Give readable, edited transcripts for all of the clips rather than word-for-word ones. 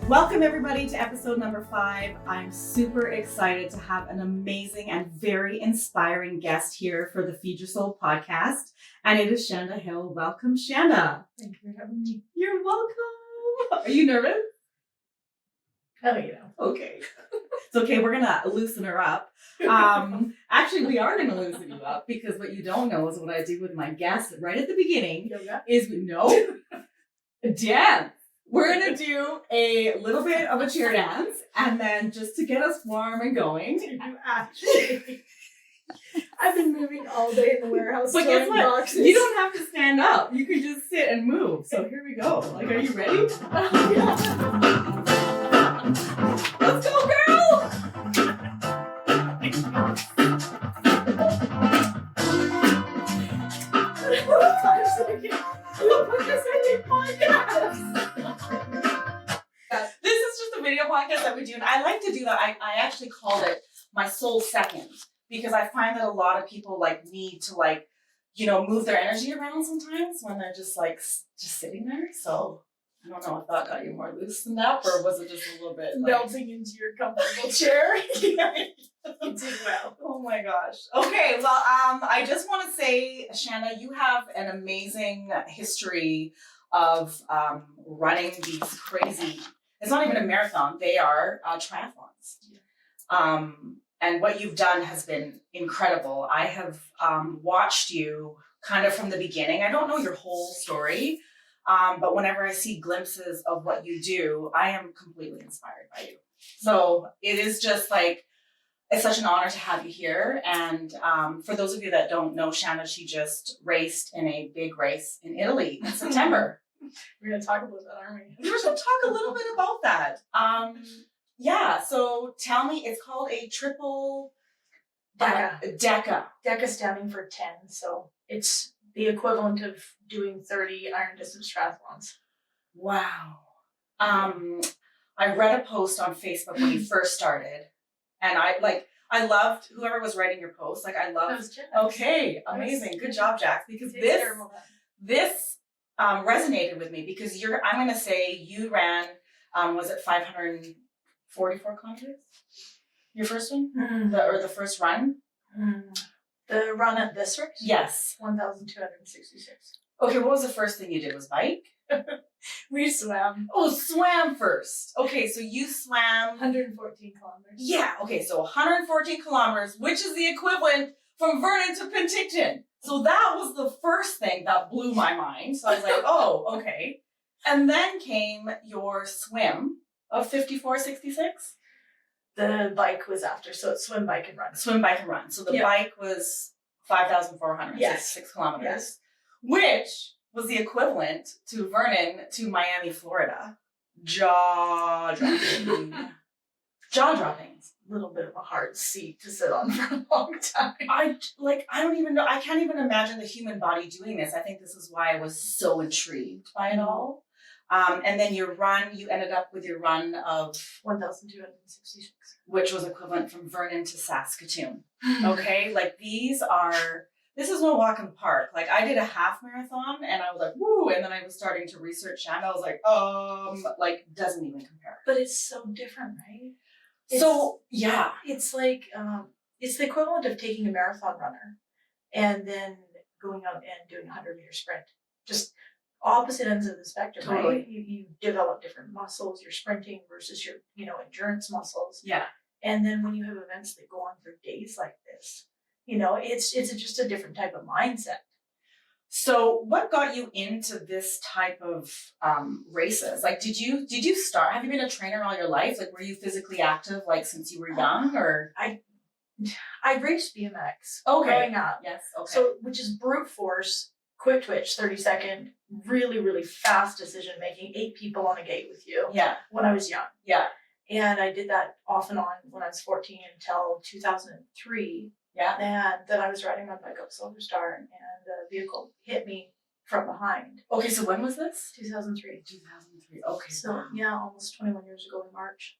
Welcome everybody to episode number 5. I'm super excited to have an amazing and very inspiring guest here for the Feed Your Soul podcast. And it is Shanda Hill. Welcome, Shanda. Thank you for having me. You're welcome. Are you nervous? Oh, you know. Okay. It's okay. We're going to loosen her up. Actually, we are going to loosen you up because what you don't know is what I do with my guests right at the beginning is dance. We're going to do a little bit of a cheer dance, and then just to get us warm and going. I've been moving all day in the warehouse. But guess what? Boxes. You don't have to stand up. You can just sit and move. So here we go. Like, are you ready? Let's go, girl! This is just a video podcast that we do, and I like to do that. I actually called it my soul second because I find that a lot of people need to move their energy around sometimes when they're just sitting there. So I don't know if that got you more loosened up, or was it just a little bit melting into your comfortable chair? You did well. Oh my gosh. Okay, well, I just want to say, Shanda, you have an amazing history of running these crazy. It's not even a marathon; they are triathlons. Yeah. And what you've done has been incredible. I have watched you kind of from the beginning. I don't know your whole story. But whenever I see glimpses of what you do, I am completely inspired by you. So it is just it's such an honor to have you here. And for those of you that don't know Shanda, she just raced in a big race in Italy in September. We're going to talk about that, aren't we? We're going to talk a little bit about that. Yeah, so tell me, it's called a triple Deca. Deca. Deca standing for 10, so it's the equivalent of doing 30 iron distance triathlons. Wow. I read a post on Facebook when you first started, and I loved whoever was writing your post. Okay, amazing. Good job, Jax, because this resonated with me because I'm going to say you ran, was it 544 kilometers? Your first one? Mm. The first run? Mm. The run at this race? Yes. 1,266. Okay, what was the first thing you did? Was bike? We swam. Oh, swam first. Okay, so you swam 114 kilometers. Yeah, okay, so 114 kilometers, which is the equivalent from Vernon to Penticton. So that was the first thing that blew my mind. So I was like, oh, okay. And then came your swim of 54.66. The bike was after, so it's swim, bike, and run. Swim, bike, and run. So the bike was 5,466 kilometers, yes. Which was the equivalent to Vernon to Miami, Florida. Jaw-dropping. Jaw-dropping. A little bit of a hard seat to sit on for a long time. I don't even know. I can't even imagine the human body doing this. I think this is why I was so intrigued by it all. And then you ended up with your run of 1,266, which was equivalent from Vernon to Saskatoon. Okay, this is no walk in the park. I did a half marathon and I was like, woo, and then I was starting to research Shanda. I was like, doesn't even compare. But it's so different, right? It's it's the equivalent of taking a marathon runner and then going out and doing a 100-meter sprint. Just opposite ends of the spectrum, totally. Right? You develop different muscles. You're sprinting versus your, endurance muscles. Yeah. And then when you have events that go on for days like this, it's just a different type of mindset. So what got you into this type of races? Did you start, have you been a trainer all your life? Were you physically active since you were young, or? I raced BMX growing up. Yes. Okay. So, which is brute force, quick twitch, 30-second, really, really fast decision making, 8 people on a gate with you. Yeah. When I was young. Yeah. And I did that off and on when I was 14 until 2003. Yeah. And then I was riding my bike up Silver Star and the vehicle hit me from behind. Okay, so when was this? 2003. 2003. Okay. So yeah, almost 21 years ago in March.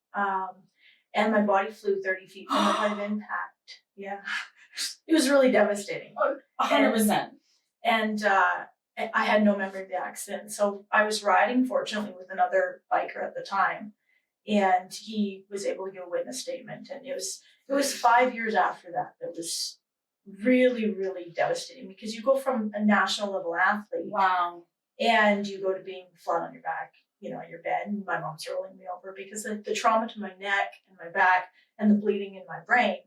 And my body flew 30 feet from the point of impact. Yeah. It was really devastating. 100%. And I had no memory of the accident. So I was riding, fortunately, with another biker at the time. and he was able to give a witness statement. And it was 5 years after that was really, really devastating, because you go from a national level athlete. Wow. And you go to being flat on your back, in your bed, and my mom's rolling me over, because the trauma to my neck and my back and the bleeding in my brain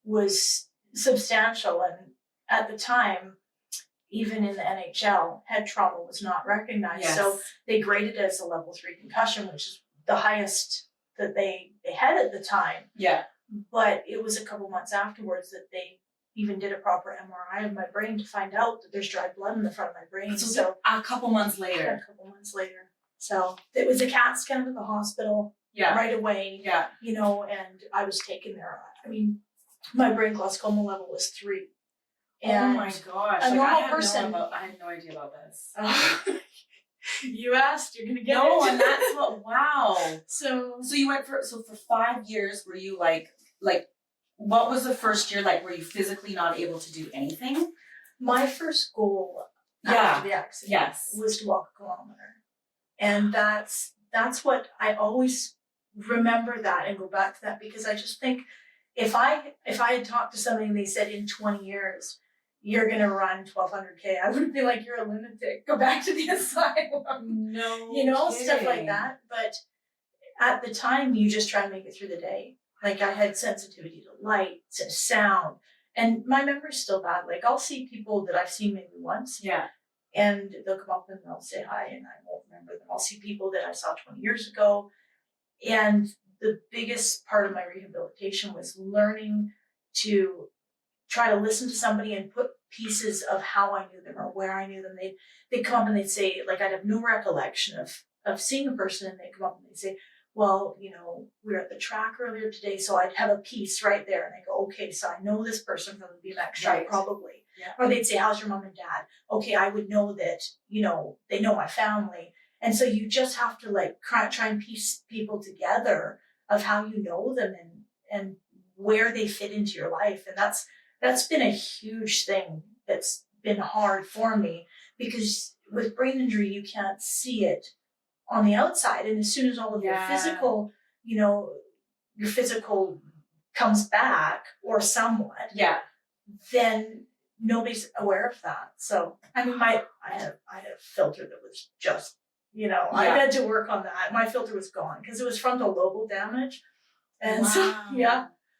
was substantial. And at the time, even in the NHL, head trauma was not recognized. Yes. So they graded it as a level 3 concussion, which is the highest that they had at the time. Yeah. But it was a couple months afterwards that they even did a proper MRI of my brain to find out that there's dried blood in the front of my brain. So a couple months later. So it was a CAT scan at the hospital right away. Yeah. And I was taken there. I mean, my brain glaucoma level was 3. And oh my gosh. A normal person. I had no idea about this. You asked, you're gonna get it. No, and that's what, wow. So you went for 5 years, were you like, what was the first year like? Were you physically not able to do anything? My first goal after the accident was to walk a kilometer. And that's what I always remember that and go back to that, because I just think if I had talked to somebody and they said in 20 years, you're going to run 1,200K, I would be like, you're a lunatic. Go back to the asylum. No, stuff like that. But at the time, you just try and make it through the day. Like, I had sensitivity to light, to sound, and my memory's still bad. Like, I'll see people that I've seen maybe once. Yeah. And they'll come up and they'll say hi, and I won't remember them. I'll see people that I saw 20 years ago. And the biggest part of my rehabilitation was learning to try to listen to somebody and put pieces of how I knew them or where I knew them. They'd come up and they'd say, like, I'd have no recollection of seeing a person, and they'd come up and they'd say, well, we were at the track earlier today, so I'd have a piece right there. And I go, okay, so I know this person from the BMX track, probably. Yeah. Or they'd say, how's your mom and dad? Okay, I would know that, they know my family. And so you just have to try and piece people together of how you know them and where they fit into your life. And that's been a huge thing that's been hard for me, because with brain injury, you can't see it on the outside. And as soon as all of your physical, your physical comes back or somewhat, then nobody's aware of that. So, I mean, I had a filter that was just, I had to work on that. My filter was gone because it was frontal lobal damage. And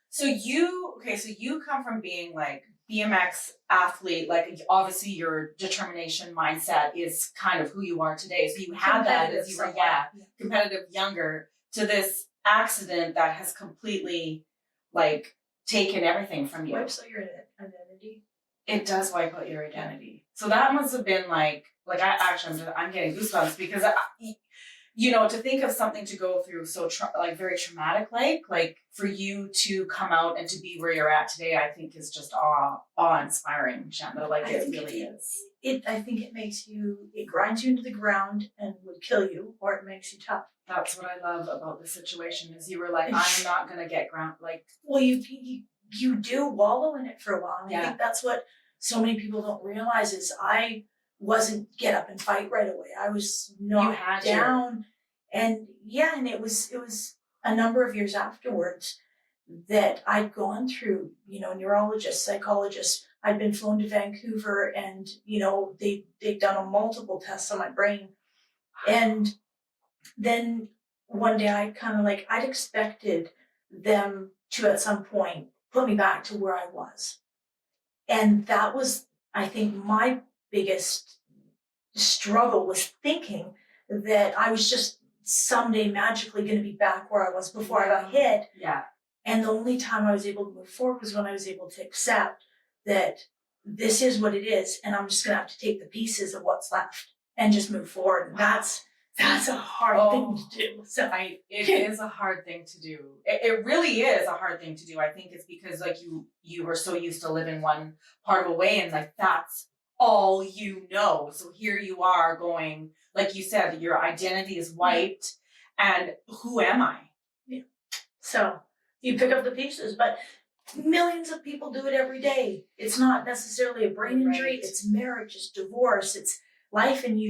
So you come from being like BMX athlete, like obviously your determination mindset is kind of who you are today. So you had that as you were competitive younger, to this accident that has completely taken everything from you. Wipes out your identity. It does wipe out your identity. So that must have been I'm getting goosebumps, because to think of something to go through so very traumatic, like for you to come out and to be where you're at today, I think is just awe-inspiring, Shanda. It really is. I think it grinds you into the ground and would kill you, or it makes you tough. That's what I love about the situation, is you were like, I'm not gonna get ground Well, you do wallow in it for a while. And I think that's what so many people don't realize is I wasn't get up and fight right away. I was knocked down. And it was a number of years afterwards that I'd gone through, neurologists, psychologists. I'd been flown to Vancouver, and, they'd done multiple tests on my brain. And then one day I'd expected them to at some point put me back to where I was. And that was, I think, my biggest struggle, was thinking that I was just someday magically going to be back where I was before I got hit. Yeah. And the only time I was able to move forward was when I was able to accept that this is what it is, and I'm just going to have to take the pieces of what's left and just move forward. And that's a hard thing to do. So it is a hard thing to do. It really is a hard thing to do. I think it's because you were so used to living one part of a way, and that's all you know. So here you are going, like you said, your identity is wiped, and who am I? Yeah. So you pick up the pieces, but millions of people do it every day. It's not necessarily a brain injury. It's marriage, it's divorce, it's life, and you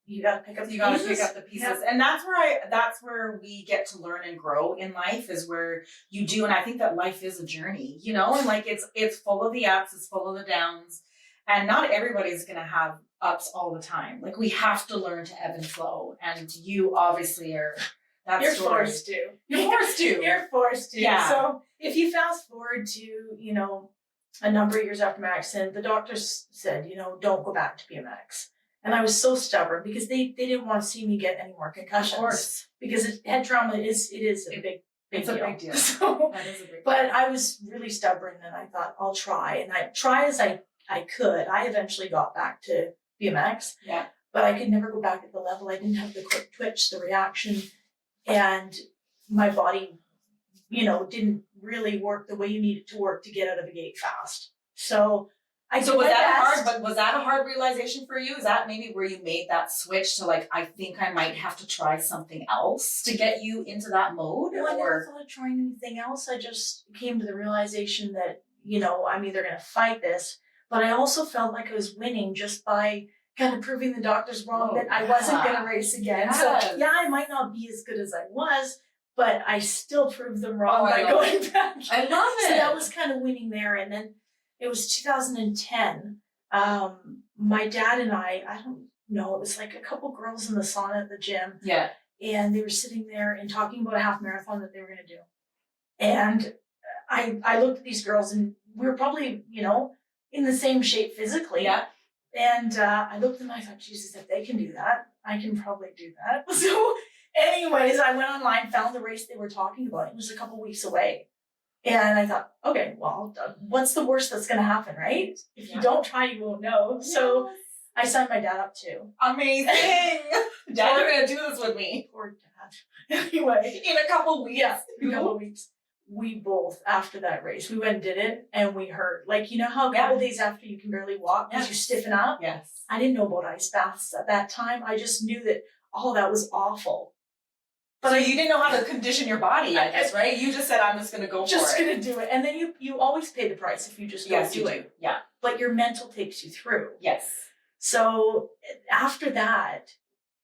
you gotta pick up the You gotta pieces. pick up the pieces. Yeah. And that's where we get to learn and grow in life, is where you do. And I think that life is a journey, you know, and like it's full of the ups, it's full of the downs. And not everybody's gonna have ups all the time. Like we have to learn to ebb and flow. And you obviously are You're forced to. You're forced to. You're forced to. Yeah. So if you fast forward to, you know, a number of years after my accident, the doctors said, you know, don't go back to BMX. And I was so stubborn because they didn't want to see me get any more concussions. Of course. Because head trauma is a big It's deal. a big deal. So, That is a big but deal. I was really stubborn and I thought I'll try. And I try as I could. I eventually got back to BMX. Yeah. But I could never go back at the level. I didn't have the quick twitch, the reaction, and my body, you know, didn't really work the way you need it to work to get out of the gate fast. So I So did was my that best. hard? But was that a hard realization for you? Is that maybe where you made that switch to like, I think I might have to try something else to get you into that mode? Well, I never Or thought of trying anything else. I just came to the realization that, you know, I'm either going to fight this, but I also felt like I was winning just by kind of proving the doctors wrong that I wasn't going to race again. Yes. So yeah, I might not be as good as I was, but I still proved them wrong Oh, I by love going back. I love it. So that was kind of winning there. And then it was 2010. My dad and I don't know, it was like a couple girls in the sauna at the gym. Yeah. And they were sitting there and talking about a half marathon that they were going to do. And I looked at these girls and we were probably, you know, in the same shape physically. Yeah. And I looked at them and I thought, Jesus, if they can do that, I can probably do that. So anyways, I went online, found the race they were talking about. It was a couple weeks away. And I thought, okay, well, what's the worst that's going to happen, right? If you don't try, you won't know. So I signed my dad up too. Amazing. Dad, you're going to do this with me. Poor dad. Anyway. In a couple weeks. Yeah, in a couple of weeks. We both, after that race, we went and did it and we hurt. Like, you know how a couple days after you can barely walk because you stiffen up? Yes. I didn't know about ice baths at that time. I just knew that, that was awful. But so you didn't know how to condition your body, I guess, right? You just said, I'm just going to go for it. Just going to do it. And then you always pay the price if you just go do it. Yeah. But your mental takes you through. Yes. So after that,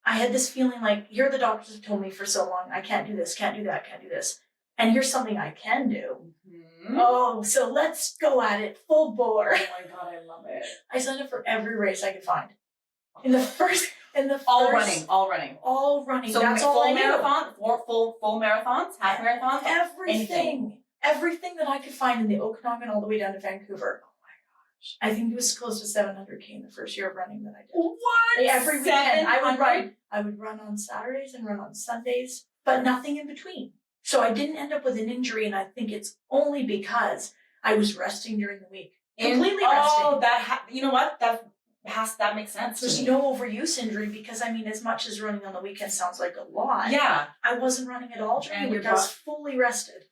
I had this feeling like, here the doctors have told me for so long, I can't do this, can't do that, can't do this. And here's something I can do. Mm-hmm. Oh, so let's go at it full bore. Oh my God, I love it. I signed up for every race I could find. All running. So that's all full I marathon, full marathons, half marathons, everything that I could find in the Okanagan all the way down to Vancouver. Oh my gosh! I think it was close to 700K in the first year of running that I did. What? Like every weekend I would run on Saturdays and run on Sundays, but nothing in between. So I didn't end up with an injury, and I think it's only because I was resting during the week, completely resting. Oh, you know what? That makes sense. There's no overuse injury because, I mean, as much as running on the weekend sounds like a lot, yeah, I wasn't running at all during the week. I was fully rested.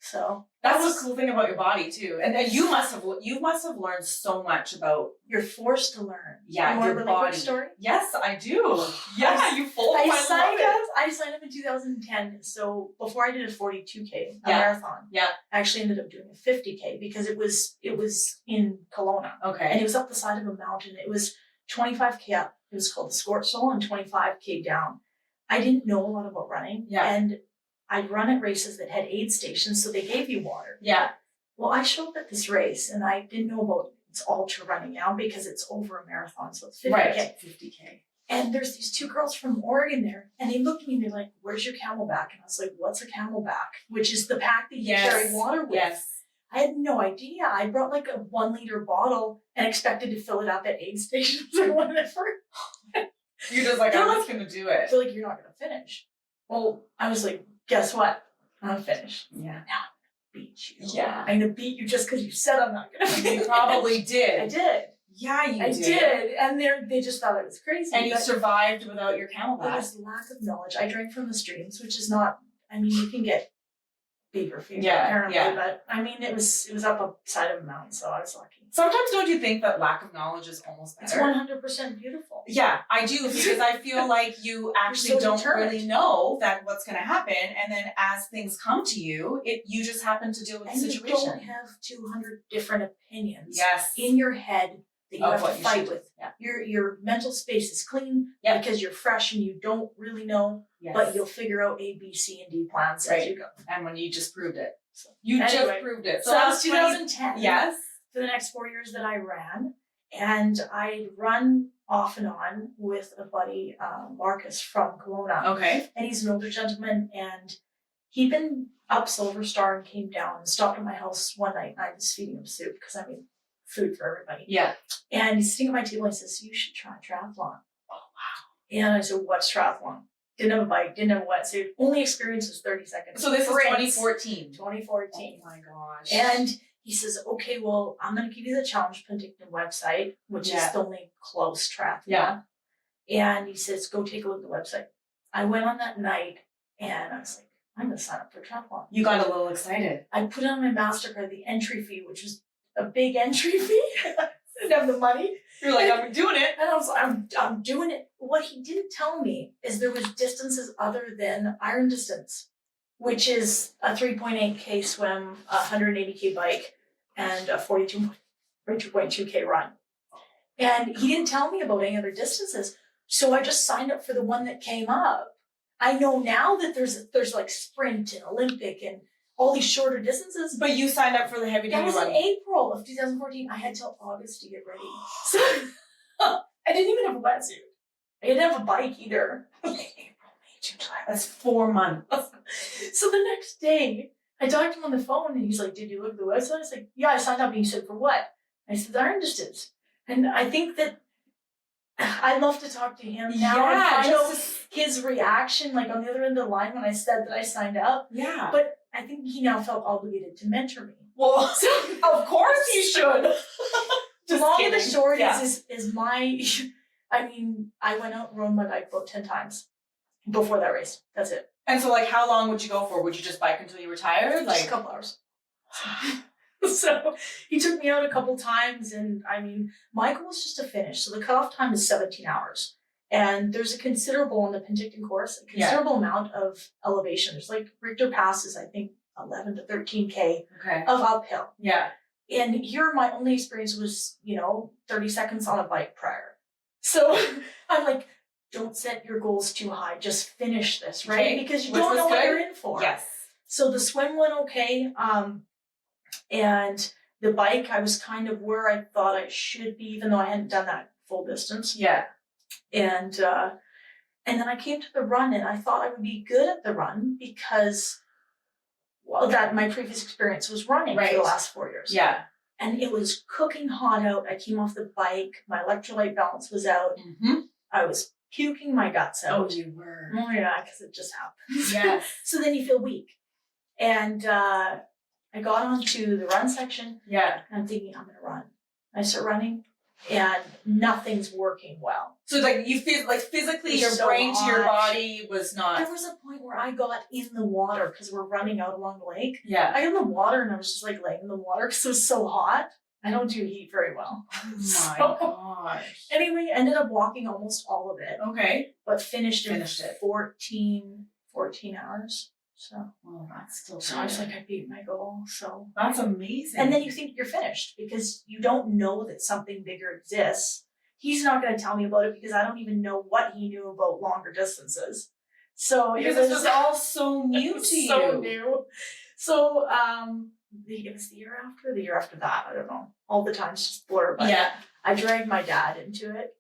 So that's the cool thing about your body too. And then you must have learned so much about. You're forced to learn. Yeah, you want your a really body. quick story? Yes, I do. Yeah, you fold. I signed up in 2010. So before I did a 42K marathon, I actually ended up doing a 50K because it was in Kelowna. Okay. And it was up the side of a mountain. It was 25K up. It was called the Squirt Soul, and 25K down. I didn't know a lot about running. Yeah. And I'd run at races that had aid stations, so they gave you water. Yeah. Well, I showed up at this race and I didn't know about it's ultra running now because it's over a marathon, so it's 50K. Right. 50K. And there's these two girls from Oregon there, and they looked at me and they're like, "Where's your Camelback?" And I was like, "What's a Camelback?" Which is the pack that you carry water with. Yes. I had no idea. I brought like a 1 liter bottle and expected to fill it up at aid stations or whatever. You're just like, I'm just gonna do it. They're like, "You're not gonna finish." Well, I was like, "Guess what? I'm finished." Yeah. Now I'm gonna beat you. Yeah. I'm gonna beat you just because you said I'm not gonna finish. You probably did. I did. Yeah, you I did. And they just thought I was crazy. And you survived without your Camelback. It was lack of knowledge. I drank from the streams, which is not, I mean, you can get beaver fever apparently, but I mean, it was up a side of a mountain, so I was lucky. Sometimes don't you think that lack of knowledge is almost better? It's 100% beautiful. Yeah, I do, because I feel like you actually don't really know that what's going to happen, and then as things come to you, you just happen to deal with the situation. You don't have 200 different opinions yes. in your head that you Of have what to you fight should do. with. Yeah. Your mental space is clean Yeah. because you're fresh and you don't really know, Yes. but you'll figure out A, B, C, and D plans as you go. And when you just proved it. So, You anyway, just proved it. So that was 2010. Yes. For the next 4 years that I ran. And I'd run off and on with a buddy, Marcus from Kelowna. Okay. And he's an older gentleman, and he'd been up Silver Star and came down and stopped at my house one night, and I was feeding him soup because I made food for everybody. Yeah. And he's sitting at my table and he says, "You should try triathlon." Oh, wow. And I said, "What's triathlon?" Didn't have a bike, didn't have a wetsuit. Only experience was 30 seconds. So this is Sprints. 2014. 2014. Oh my gosh. And he says, "Okay, well, I'm going to give you the Challenge Penticton website, which is the only close triathlon." Yeah. And he says, "Go take a look at the website." I went on that night and I was like, "I'm going to sign up for triathlon." You got a little excited. I put on my MasterCard the entry fee, which was a big entry fee. I didn't have the money. You're like, I'm doing it. And I was like, I'm doing it. What he didn't tell me is there was distances other than iron distance, which is a 3.8K swim, a 180K bike, and a 42.2K run. And he didn't tell me about any other distances. So I just signed up for the one that came up. I know now that there's like sprint and Olympic and all these shorter distances. But you signed up for the heavy That duty was one. in April of 2014. I had till August to get ready. So I didn't even have a wetsuit. I didn't have a bike either. April, May, June, July. That's 4 months. So the next day, I talked to him on the phone and he's like, "Did you look at the website?" I was like, "Yeah, I signed up." And he said, "For what?" I said, "The iron distance." And I think that I love to talk to him now and find out his reaction, like on the other end of the line when I said that I signed up. Yeah. But I think he now felt obligated to mentor me. Well, of course you should. The long and the kidding. short Yeah. is my, I mean, I went out and rode my bike about 10 times before that race. That's it. And so, like, how long would you go for? Would you just bike until you retired? Just a couple hours. So he took me out a couple times, and I mean, my goal is just to finish. So the cutoff time is 17 hours. And there's a considerable on the Penticton course, a considerable amount of elevation. There's like Richter passes, I think 11 to 13K of uphill. Yeah. And here my only experience was, 30 seconds on a bike prior. So I'm like, don't set your goals too high. Just finish this, right? Okay. Because you Which don't was know what good. you're in for. Yes. So the swim went okay. And the bike, I was kind of where I thought I should be, even though I hadn't done that full distance. Yeah. And then I came to the run, and I thought I would be good at the run because, that my previous experience was running for the last 4 years. Yeah. And it was cooking hot out. I came off the bike. My electrolyte balance was out. Mm-hmm. I was puking my guts out. Oh, you were. Oh, yeah, because it just happens. Yes. So then you feel weak. And I got onto the run section. Yeah. And I'm thinking, I'm going to run. I start running, and nothing's working well. So, like, you feel like physically, It's your so brain to your hot. body was not. There was a point where I got in the water because we're running out along the lake. Yeah. I got in the water, and I was just like laying in the water because it was so hot. I don't do heat very well. Oh my So, gosh. anyway, ended up walking almost all of it, Okay. but finished in Finished it. 14 hours. So Well, that's still. I was like, I beat my goal. So That's amazing. and then you think you're finished because you don't know that something bigger exists. He's not going to tell me about it because I don't even know what he knew about longer distances. So because it this was all so new to you. So new. So it was the year after that. I don't know. All the times just blur. But Yeah. I dragged my dad into it.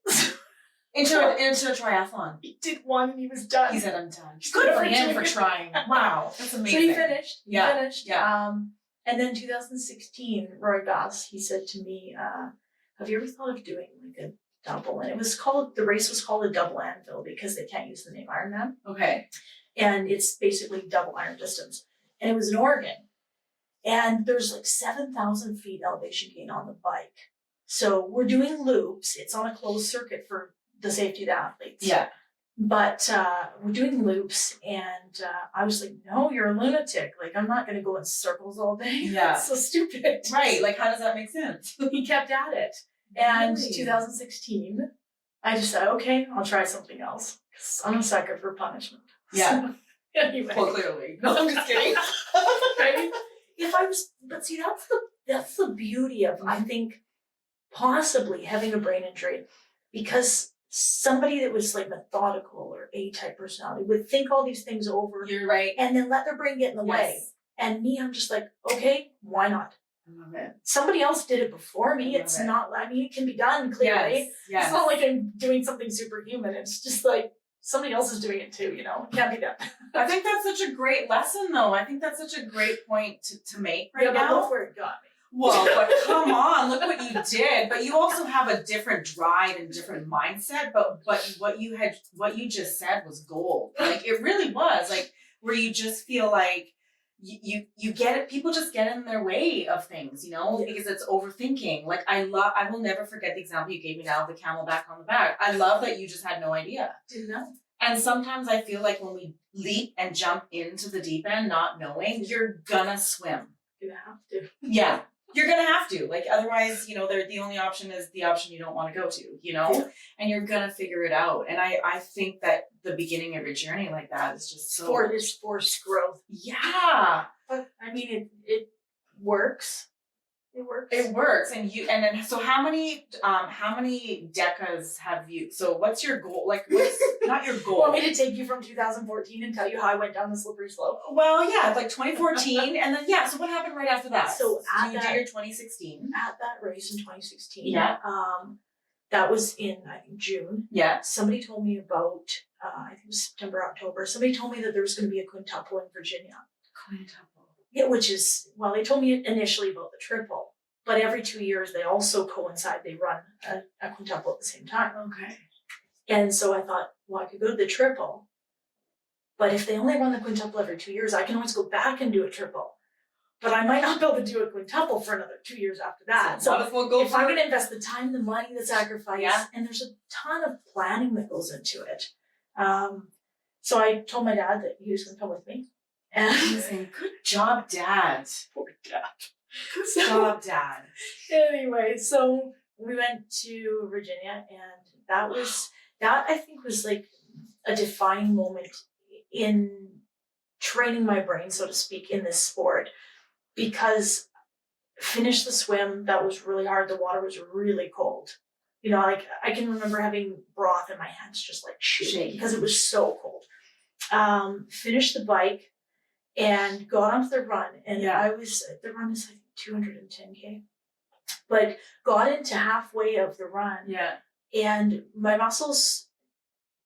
Into a triathlon. He did one and he was done. He said, "I'm done." Good for him you. for trying. Wow, that's amazing. So he finished. Yeah, He finished. yeah. And then 2016, Roy Goss, he said to me, "Have you ever thought of doing like a double?" And the race was called a double anvil because they can't use the name Ironman. Okay. And it's basically double iron distance. And it was in Oregon. And there's like 7,000 feet elevation gain on the bike. So we're doing loops. It's on a closed circuit for the safety of the athletes. Yeah. But we're doing loops, and I was like, "No, you're a lunatic. Like, I'm not going to go in circles all day. Yeah. That's so stupid." Right. Like, how does that make sense? He kept at it. And Really? 2016, I just said, "Okay, I'll try something else. 'Cause I'm a sucker for punishment." Yeah. So, anyway. Well, clearly. No, I'm just kidding. Right? But see, that's the beauty of, I think, possibly having a brain injury, because somebody that was like methodical or A-type personality would think all these things over. You're right. And then let their brain get in the way. And me, I'm just like, okay, why not? I love it. Somebody else did it before me. It's not, I mean, it can be done clearly. Yes. It's not like I'm doing something superhuman. It's just like somebody else is doing it too, you know? It can't be done. I think that's such a great lesson, though. I think that's such a great point to make right now. But look where it got me. Well, but come on, look what you did. But you also have a different drive and different mindset. But what you just said was gold. Like it really was. Like where you just feel like you get it. People just get in their way of things, you know, because it's overthinking. Like I will never forget the example you gave me now of the camelback on the back. I love that you just had no idea. Didn't know. And sometimes I feel like when we leap and jump into the deep end, not knowing, you're gonna swim. You're gonna have to. Yeah. You're gonna have to, like, otherwise, you know, the only option is the option you don't want to go to, you know, and you're gonna figure it out. And I think that the beginning of your journey like that is just so forced growth. Yeah, but I mean, it works. It works. It works, and then so how many decas have you? So what's your goal? Like, what's not your goal? Want me to take you from 2014 and tell you how I went down the slippery slope? Well, yeah, like 2014, and then so what happened right after that? So you did your 2016. At that race in 2016. Yeah. That was in I think June. Yeah. Somebody told me about I think it was September, October. Somebody told me that there was going to be a quintuple in Virginia. Quintuple. Yeah, which is, well, they told me initially about the triple, but every 2 years they also coincide. They run a quintuple at the same time. Okay. And so I thought, well, I could go to the triple, but if they only run the quintuple every 2 years, I can always go back and do a triple. But I might not be able to do a quintuple for another 2 years after that. So if I'm going to invest the time, the money, the sacrifice, and there's a ton of planning that goes into it. So I told my dad that he was going to come with me. And good job, Dad. Poor Dad. Good job, Dad. Anyway, so we went to Virginia, and that I think was like a defining moment in training my brain, so to speak, in this sport, because finished the swim. That was really hard. The water was really cold. You know, like I can remember having broth in my hands, just like shaking because it was so cold. Finished the bike and got onto the run, and the run is like 210K, but got into halfway of the run. Yeah. And my muscles,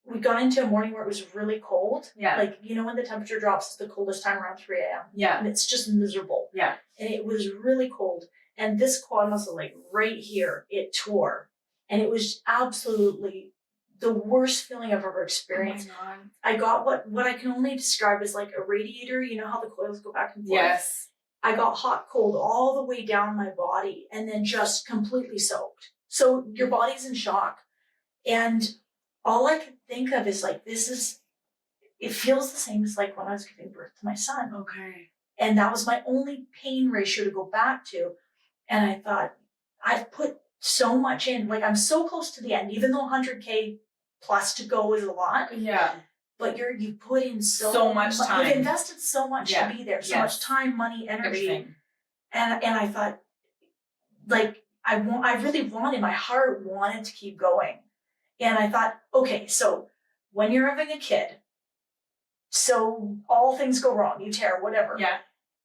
we got into a morning where it was really cold. Yeah. Like, you know, when the temperature drops, it's the coldest time around 3 a.m. Yeah. And it's just miserable. Yeah. And it was really cold. And this quad muscle, like right here, it tore. And it was absolutely the worst feeling I've ever experienced. Oh my God. I got what I can only describe as like a radiator. You know how the coils go back and forth? Yes. I got hot, cold all the way down my body and then just completely soaked. So your body's in shock. And all I could think of is like, it feels the same as like when I was giving birth to my son. Okay. And that was my only pain ratio to go back to. And I thought, I've put so much in, like I'm so close to the end, even though 100K plus to go is a lot. Yeah. But you put in so much time. You've invested so much to be there, so much time, money, energy. Everything. And I thought, like, I really wanted, my heart wanted to keep going. And I thought, okay, so when you're having a kid, so all things go wrong, you tear, whatever. Yeah.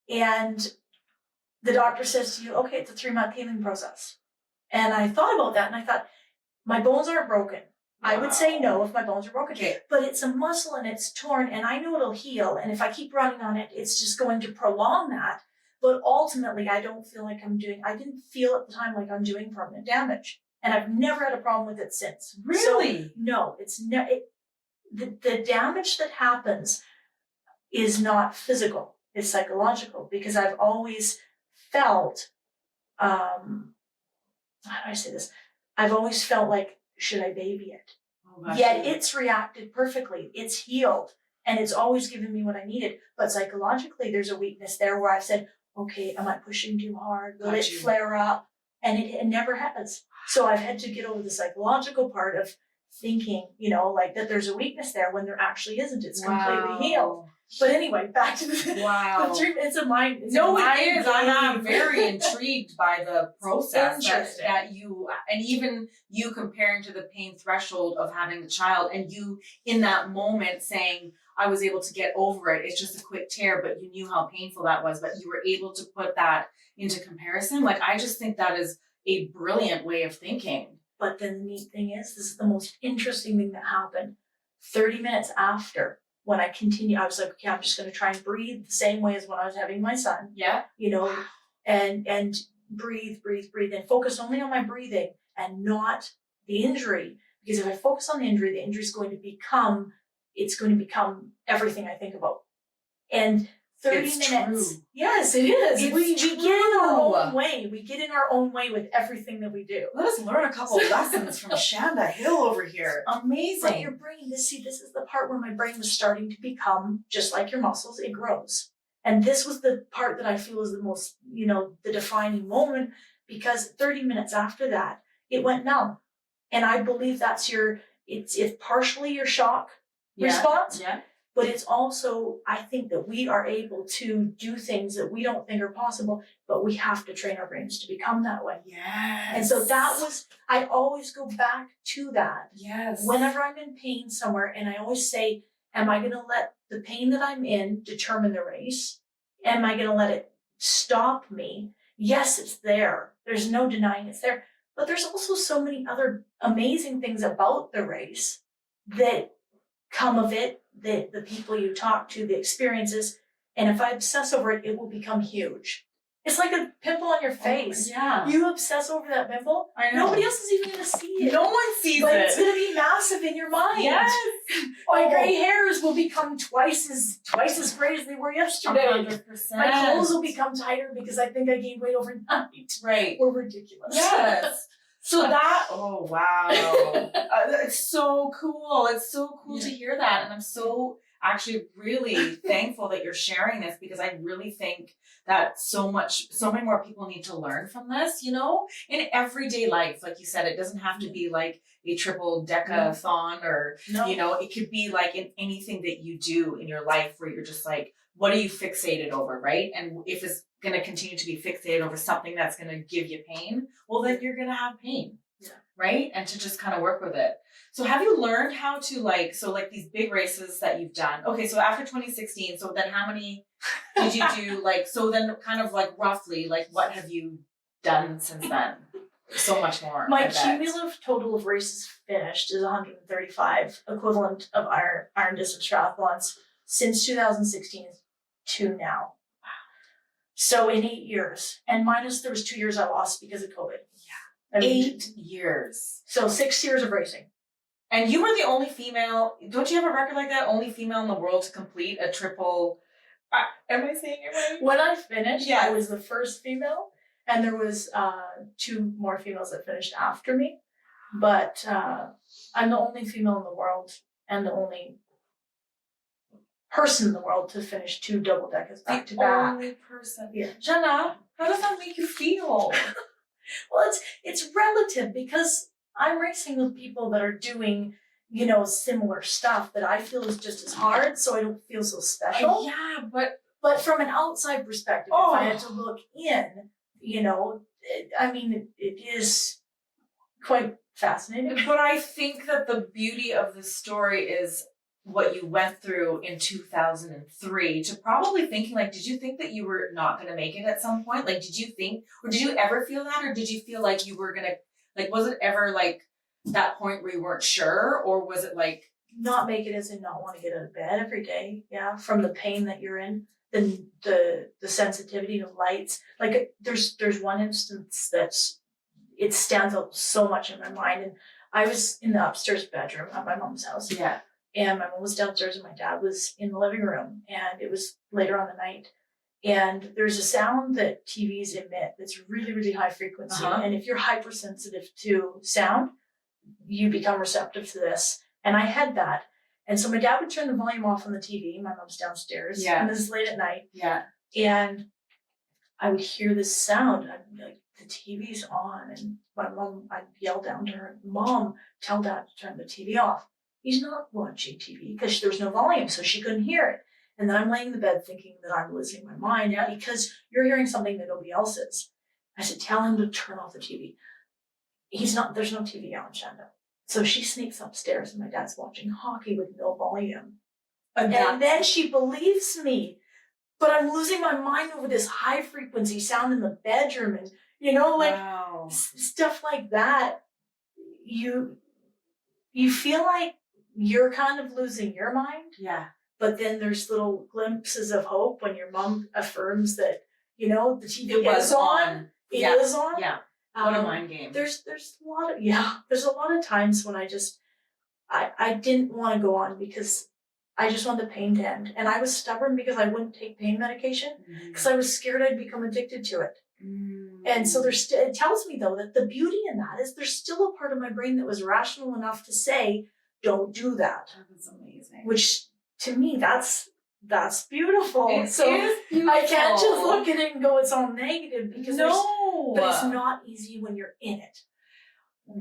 And the doctor says to you, okay, it's a 3-month healing process. And I thought about that and I thought, my bones aren't broken. Wow. I would say no if my bones are broken. Okay. But it's a muscle and it's torn and I know it'll heal. And if I keep running on it, it's just going to prolong that. But ultimately, I don't feel like I didn't feel at the time like I'm doing permanent damage. And I've never had a problem with it since. Really? So, no, it's the damage that happens is not physical, it's psychological, because I've always felt, how do I say this? I've always felt like, should I baby it? Oh, Yet it's reacted perfectly. It's healed. And it's always given me what I needed. But psychologically, there's a weakness there where I've said, okay, am I pushing too hard? Will it flare up? And it never has. So I've had to get over the psychological part of thinking, you know, like that there's a weakness there when there actually isn't. It's completely healed. But anyway, back to the Wow. the treatment. It's a mind. It's No, a mind it is. I'm game. very intrigued by the process Interesting. that you, and even you comparing to the pain threshold of having the child, and you in that moment saying, I was able to get over it. It's just a quick tear, but you knew how painful that was, but you were able to put that into comparison. Like, I just think that is a brilliant way of thinking. But the neat thing is, this is the most interesting thing that happened. 30 minutes after, when I continued, I was like, okay, I'm just going to try and breathe the same way as when I was having my son. Yeah. You know, and breathe, and focus only on my breathing and not the injury. Because if I focus on the injury is going to become, it's going to become everything I think about. And 30 It's minutes. true. Yes, it is. It's We true. get in our own way. We get in our own way with everything that we do. Let us learn a couple lessons from Shanda Hill over here. Amazing. But your brain, this is the part where my brain was starting to become just like your muscles, it grows. And this was the part that I feel is the most, the defining moment, because 30 minutes after that, it went numb. And I believe that's it's partially your shock response. Yeah. But it's also, I think that we are able to do things that we don't think are possible, but we have to train our brains to become that way. Yes. And so I always go back to that. Yes. Whenever I'm in pain somewhere, and I always say, am I going to let the pain that I'm in determine the race? Am I going to let it stop me? Yes, it's there. There's no denying it's there. But there's also so many other amazing things about the race that come of it, the people you talk to, the experiences. And if I obsess over it, it will become huge. It's like a pimple on your face. Yeah. You obsess over that pimple, I know. nobody else is even going to see it. No one sees But it. it's going to be massive in your mind. Yes. My gray hairs will become twice as gray as they were yesterday. 100%. My clothes will become tighter because I think I gained weight overnight. Right. We're ridiculous. Yes. So oh wow. It's so cool. It's so cool to hear that. And I'm so actually really thankful that you're sharing this, because I really think that so many more people need to learn from this, in everyday life. Like you said, it doesn't have to be like a triple decathon or, it could be like in anything that you do in your life where you're just like, what are you fixated over, right? And if it's going to continue to be fixated over something that's going to give you pain, well, then you're going to have pain, right? And to just kind of work with it. So have you learned how to these big races that you've done? Okay, so after 2016, so then how many did you do? So then kind of roughly, what have you done since then? So much more. My cumulative total of races finished is 135, equivalent of iron distance triathlons since 2016 to now. So in 8 years, and minus there was 2 years I lost because of COVID. Yeah. 8 years. So 6 years of racing. And you were the only female, don't you have a record like that? Only female in the world to complete a triple, am I saying it right? When I finished, I was the first female, and there was 2 more females that finished after me. But I'm the only female in the world and the only person in the world to finish 2 double decas back to back. The only person. Yeah. Shanda, how does that make you feel? Well, it's relative, because I'm racing with people that are doing, similar stuff that I feel is just as hard, so I don't feel so special. Yeah, but from an outside perspective, if I had to look in, it is quite fascinating. But I think that the beauty of the story is what you went through in 2003 to probably thinking, did you think that you were not going to make it at some point? Did you think, or did you ever feel that? Or did you feel like you were going to, was it ever that point where you weren't sure? Or was it not make it as in not want to get out of bed every day? Yeah. From the pain that you're in, the sensitivity to lights. There's one instance it stands out so much in my mind. And I was in the upstairs bedroom at my mom's house. Yeah. And my mom was downstairs and my dad was in the living room, and it was later on the night. And there's a sound that TVs emit that's really, really high frequency. And if you're hypersensitive to sound, you become receptive to this. And I had that. And so my dad would turn the volume off on the TV. My mom's downstairs. Yeah. And this is late at night. Yeah. And I would hear this sound. I'd be like, the TV's on. And my mom, I'd yell down to her, Mom, tell Dad to turn the TV off. He's not watching TV, because there was no volume, so she couldn't hear it. And then I'm laying in the bed thinking that I'm losing my mind because you're hearing something that nobody else is. I said, tell him to turn off the TV. There's no TV on, Shanda. So she sneaks upstairs and my dad's watching hockey with no volume. And then she believes me. But I'm losing my mind over this high frequency sound in the bedroom and, wow. Stuff like that. You feel like you're kind of losing your mind. Yeah. But then there's little glimpses of hope when your mom affirms that, the TV was is on. It is on. Yeah. What a mind game. There's a lot of times when I didn't want to go on because I just wanted the pain to end. And I was stubborn because I wouldn't take pain medication because I was scared I'd become addicted to it. And so it tells me though that the beauty in that is there's still a part of my brain that was rational enough to say, don't do that. That's amazing. Which to me, that's beautiful. It is beautiful. I can't just look at it and go, it's all negative because but it's not easy when you're in it.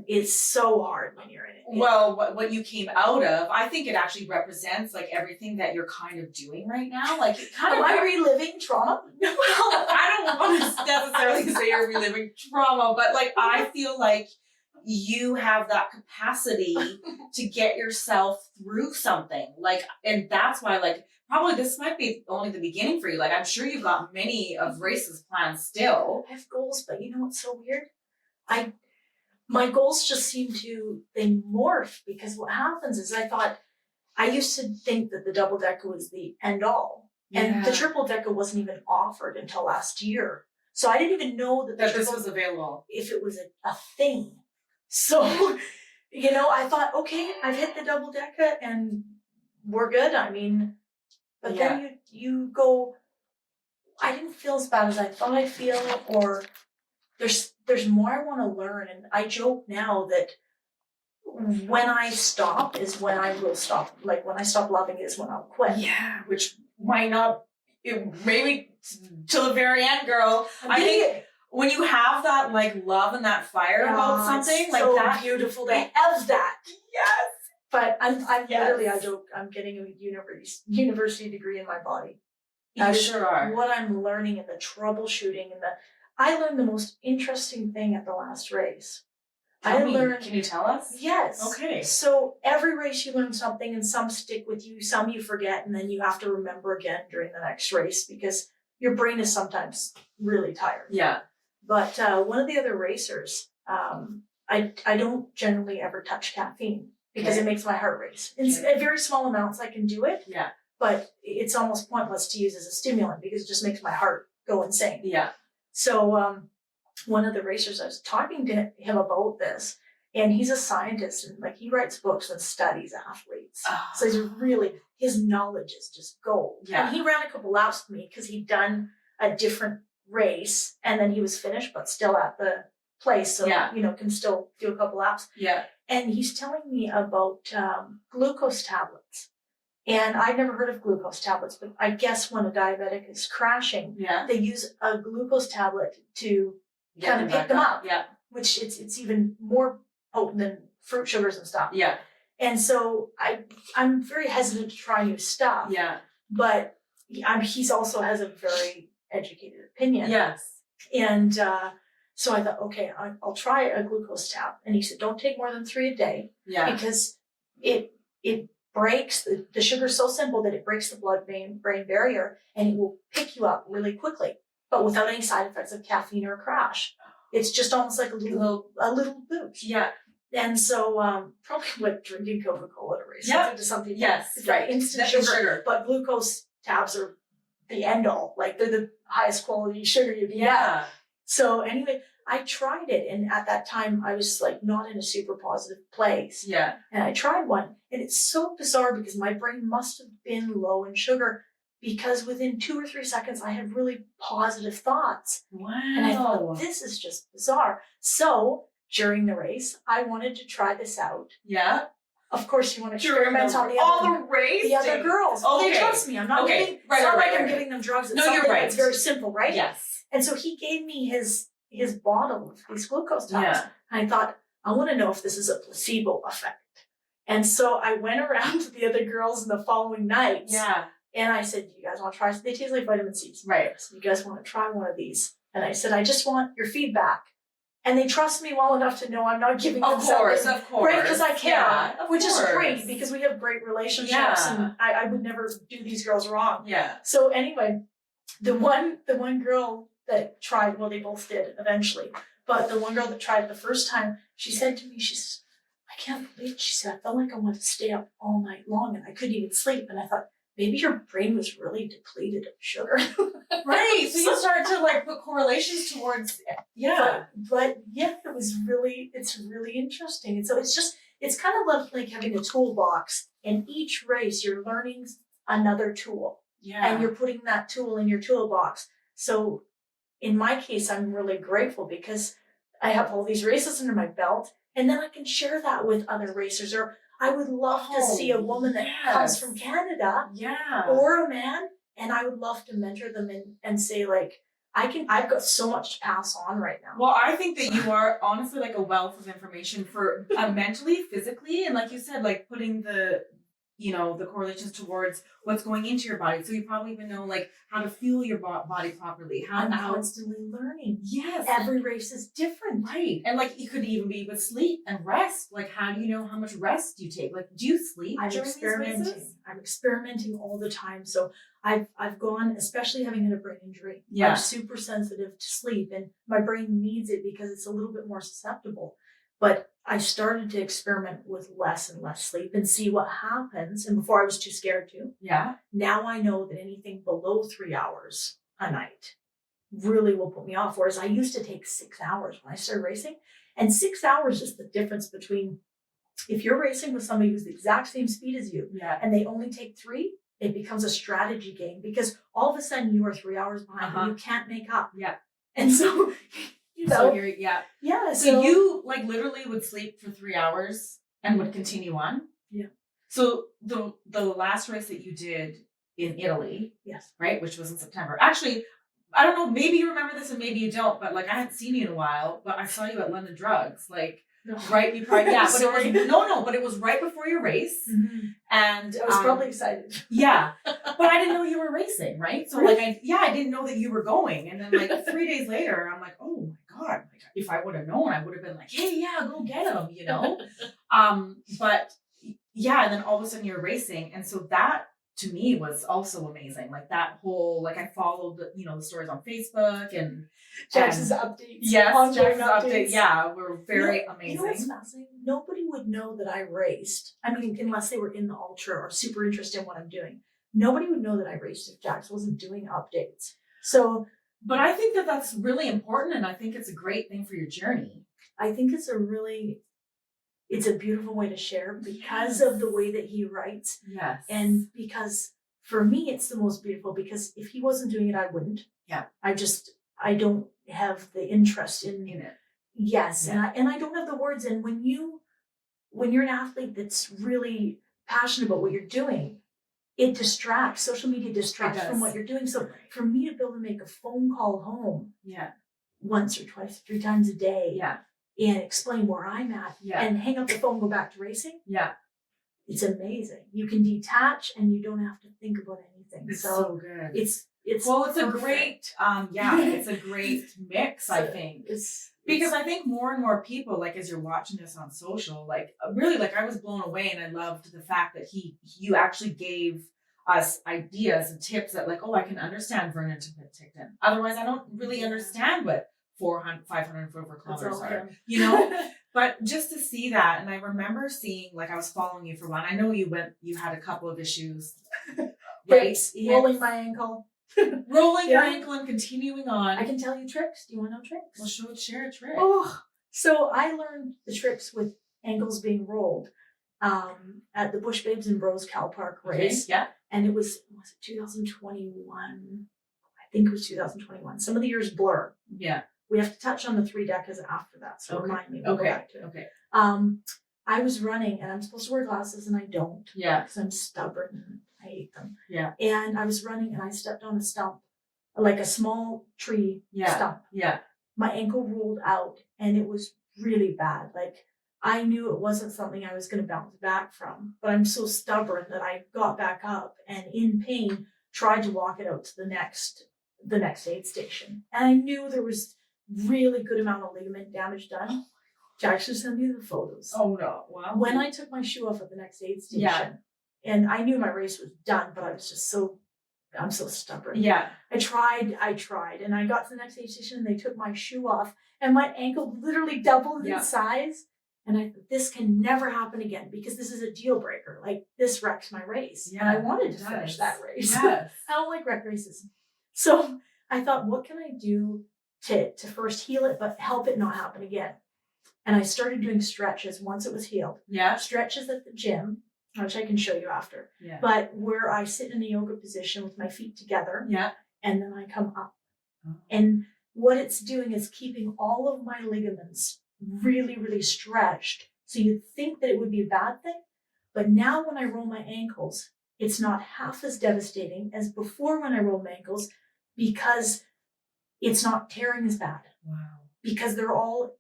It's so hard when you're in it. Well, what you came out of, I think it actually represents like everything that you're kind of doing right now. Like Am I reliving trauma? Well, I don't want to necessarily say you're reliving trauma, but like I feel like you have that capacity to get yourself through something. Like, and that's why like probably this might be only the beginning for you. Like I'm sure you've got many of races planned still. I have goals, but you know what's so weird? My goals just seem they morph because what happens is I used to think that the Double Deca was the end all. And the Triple Deca wasn't even offered until last year. So I didn't even know that this was available. If it was a thing. So, I thought, okay, I've hit the Double Deca and we're good. I mean, but then you go, I didn't feel as bad as I thought I'd feel, or there's more I want to learn. And I joke now that when I stop is when I will stop. Like when I stop loving is when I'll quit. Yeah, which might not, maybe till the very end, girl. I think when you have that like love and that fire about something, like that's beautiful to have that. Yes. But I'm literally, I joke, I'm getting a university degree in my body. You sure are. What I'm learning and the troubleshooting I learned the most interesting thing at the last race. Can you tell us? Yes. Okay. So every race you learn something and some stick with you, some you forget, and then you have to remember again during the next race because your brain is sometimes really tired. Yeah. But one of the other racers, I don't generally ever touch caffeine because it makes my heart race. In very small amounts I can do it. Yeah. But it's almost pointless to use as a stimulant because it just makes my heart go insane. Yeah. So one of the racers, I was talking to him about this, and he's a scientist and like he writes books and studies athletes. So his knowledge is just gold. Yeah. And he ran a couple laps with me because he'd done a different race and then he was finished but still at the place. So, can still do a couple laps. Yeah. And he's telling me about glucose tablets. And I'd never heard of glucose tablets, but I guess when a diabetic is crashing, they use a glucose tablet to kind of pick them up. Yeah. Which it's even more potent than fruit sugars and stuff. Yeah. And so I'm very hesitant to try new stuff. Yeah. But he's also has a very educated opinion. Yes. And so I thought, okay, I'll try a glucose tab. And he said, don't take more than 3 a day. Yeah. Because it breaks, the sugar's so simple that it breaks the blood-brain barrier and it will pick you up really quickly, but without any side effects of caffeine or a crash. It's just almost like a little boost. Yeah. And so probably what drinking Coca-Cola to race into something. Yes. It's right. Instant sugar. But glucose tabs are the end all. Like they're the highest quality sugar you can get. So anyway, I tried it, and at that time I was like not in a super positive place. Yeah. And I tried one, and it's so bizarre because my brain must have been low in sugar because within 2 or 3 seconds I had really positive thoughts. Wow. And I thought, this is just bizarre. So during the race, I wanted to try this out. Yeah. Of course, you want to experiment on the other girls. Okay. They trust me. I'm not giving. It's not like I'm giving them drugs. It's something that's very simple, right? Yes. And so he gave me his bottle of these glucose tabs. Yeah. And I thought, I want to know if this is a placebo effect. And so I went around to the other girls in the following nights. Yeah. And I said, do you guys want to try? They taste like vitamin C's. Right. I said, you guys want to try one of these? And I said, I just want your feedback. And they trust me well enough to know I'm not giving them something. Of course. Right, because I care, which is course. great because we have great relationships and I would never do these girls wrong. Yeah. So anyway, the one girl that tried, well, they both did eventually, but the one girl that tried it the first time, she said to me, she says, I can't believe it. She said, I felt like I wanted to stay up all night long and I couldn't even sleep. And I thought, maybe your brain was really depleted of sugar. Right. So you start to like put correlations towards, But yeah, it's really interesting. And so it's kind of like having a toolbox, and each race you're learning another tool. Yeah. And you're putting that tool in your toolbox. So in my case, I'm really grateful because I have all these races under my belt, and then I can share that with other racers. Or I would love to see a woman that comes from Canada, or a man, and I would love to mentor them and say, like, I've got so much to pass on right now. Well, I think that you are honestly like a wealth of information for mentally, physically, and like you said, like putting the correlations towards what's going into your body. So you probably even know like how to fuel your body properly. I'm constantly learning. Yes. Every race is different. Right. And like it could even be with sleep and rest. Like how do you know how much rest you take? Like do you sleep during these races? I'm experimenting all the time. So I've gone, especially having had a brain injury. Yeah. I'm super sensitive to sleep and my brain needs it because it's a little bit more susceptible. But I started to experiment with less and less sleep and see what happens. And before I was too scared to. Yeah. Now I know that anything below 3 hours a night really will put me off. Whereas I used to take 6 hours when I started racing. And 6 hours is the difference between if you're racing with somebody who's the exact same speed as you and they only take 3, it becomes a strategy game because all of a sudden you are 3 hours behind and you can't make up. Yeah. And so... So So you like literally would sleep for 3 hours and would continue on. Yeah. So the last race that you did in Italy, yes, right, which was in September. Actually, I don't know. Maybe you remember this and maybe you don't. But like I hadn't seen you in a while. But I saw you at London Drugs, like right. You probably but it was but it was right before your race, and I was probably excited. Yeah, but I didn't know you were racing, right? So like I didn't know that you were going, and then like 3 days later, I'm like, oh my God, like, if I would have known, I would have been like, hey, yeah, go get him, you know? But yeah, and then all of a sudden you're racing. And so that to me was also amazing. Like that whole, like I followed, the stories on Facebook and Jax's updates. Yes, Jax's updates. Yeah, were very amazing. You know what's fascinating? Nobody would know that I raced. I mean, unless they were in the ultra or super interested in what I'm doing. Nobody would know that I raced if Jax wasn't doing updates. So... But I think that that's really important, and I think it's a great thing for your journey. I think it's a beautiful way to share because of the way that he writes. Yes. And because for me, it's the most beautiful because if he wasn't doing it, I wouldn't. Yeah. I don't have the interest in it. Yes. Yeah. And I don't have the words. And when you're an athlete that's really passionate about what you're doing, it distracts. Social media distracts from what you're doing. So for me to be able to make a phone call home once or twice, 3 times a day and explain where I'm at and hang up the phone, go back to racing. Yeah. It's amazing. You can detach and you don't have to think about anything. It's so good. It's a great, it's a great mix, I think. Because I think more and more people, like as you're watching this on social, like really, like I was blown away, and I loved the fact that you actually gave us ideas and tips that like, oh, I can understand Vernon to Penticton. Otherwise, I don't really understand what 500 foot over kilometers are, But just to see that, and I remember seeing, like I was following you for a while. I know you had a couple of issues, right? Rolling my ankle. Rolling your ankle and continuing on. I can tell you tricks. Do you want to know tricks? Well, share a trick. Oh, so I learned the tricks with ankles being rolled at the Bush Babes and Bros Cal Park race. Okay, yeah. And was it 2021? I think it was 2021. Some of the years blur. Yeah. We have to touch on the 3 decas after that. So remind me. We'll go back to it. Okay. I was running and I'm supposed to wear glasses and I don't. Yeah. Because I'm stubborn. I hate them. Yeah. And I was running and I stepped on a stump, like a small tree stump. Yeah. My ankle rolled out and it was really bad. Like I knew it wasn't something I was going to bounce back from, but I'm so stubborn that I got back up and in pain tried to walk it out to the next aid station. And I knew there was really good amount of ligament damage done. Jack should send me the photos. Oh no! Wow. When I took my shoe off at the next aid station, Yeah. and I knew my race was done, but I was just I'm so stubborn. Yeah. I tried, and I got to the next aid station and they took my shoe off and my ankle literally doubled in size. And I thought, this can never happen again because this is a deal breaker. Like, this wrecks my race. Yeah, and I wanted to finish that race. Yes. I don't like wreck races. So I thought, what can I do to first heal it, but help it not happen again? And I started doing stretches once it was healed. Yeah. Stretches at the gym, which I can show you after. Yeah. But where I sit in a yoga position with my feet together. Yeah. And then I come up. Oh. And what it's doing is keeping all of my ligaments really, really stretched. So you'd think that it would be a bad thing. But now when I roll my ankles, it's not half as devastating as before when I rolled my ankles because it's not tearing as bad. Wow. Because they're all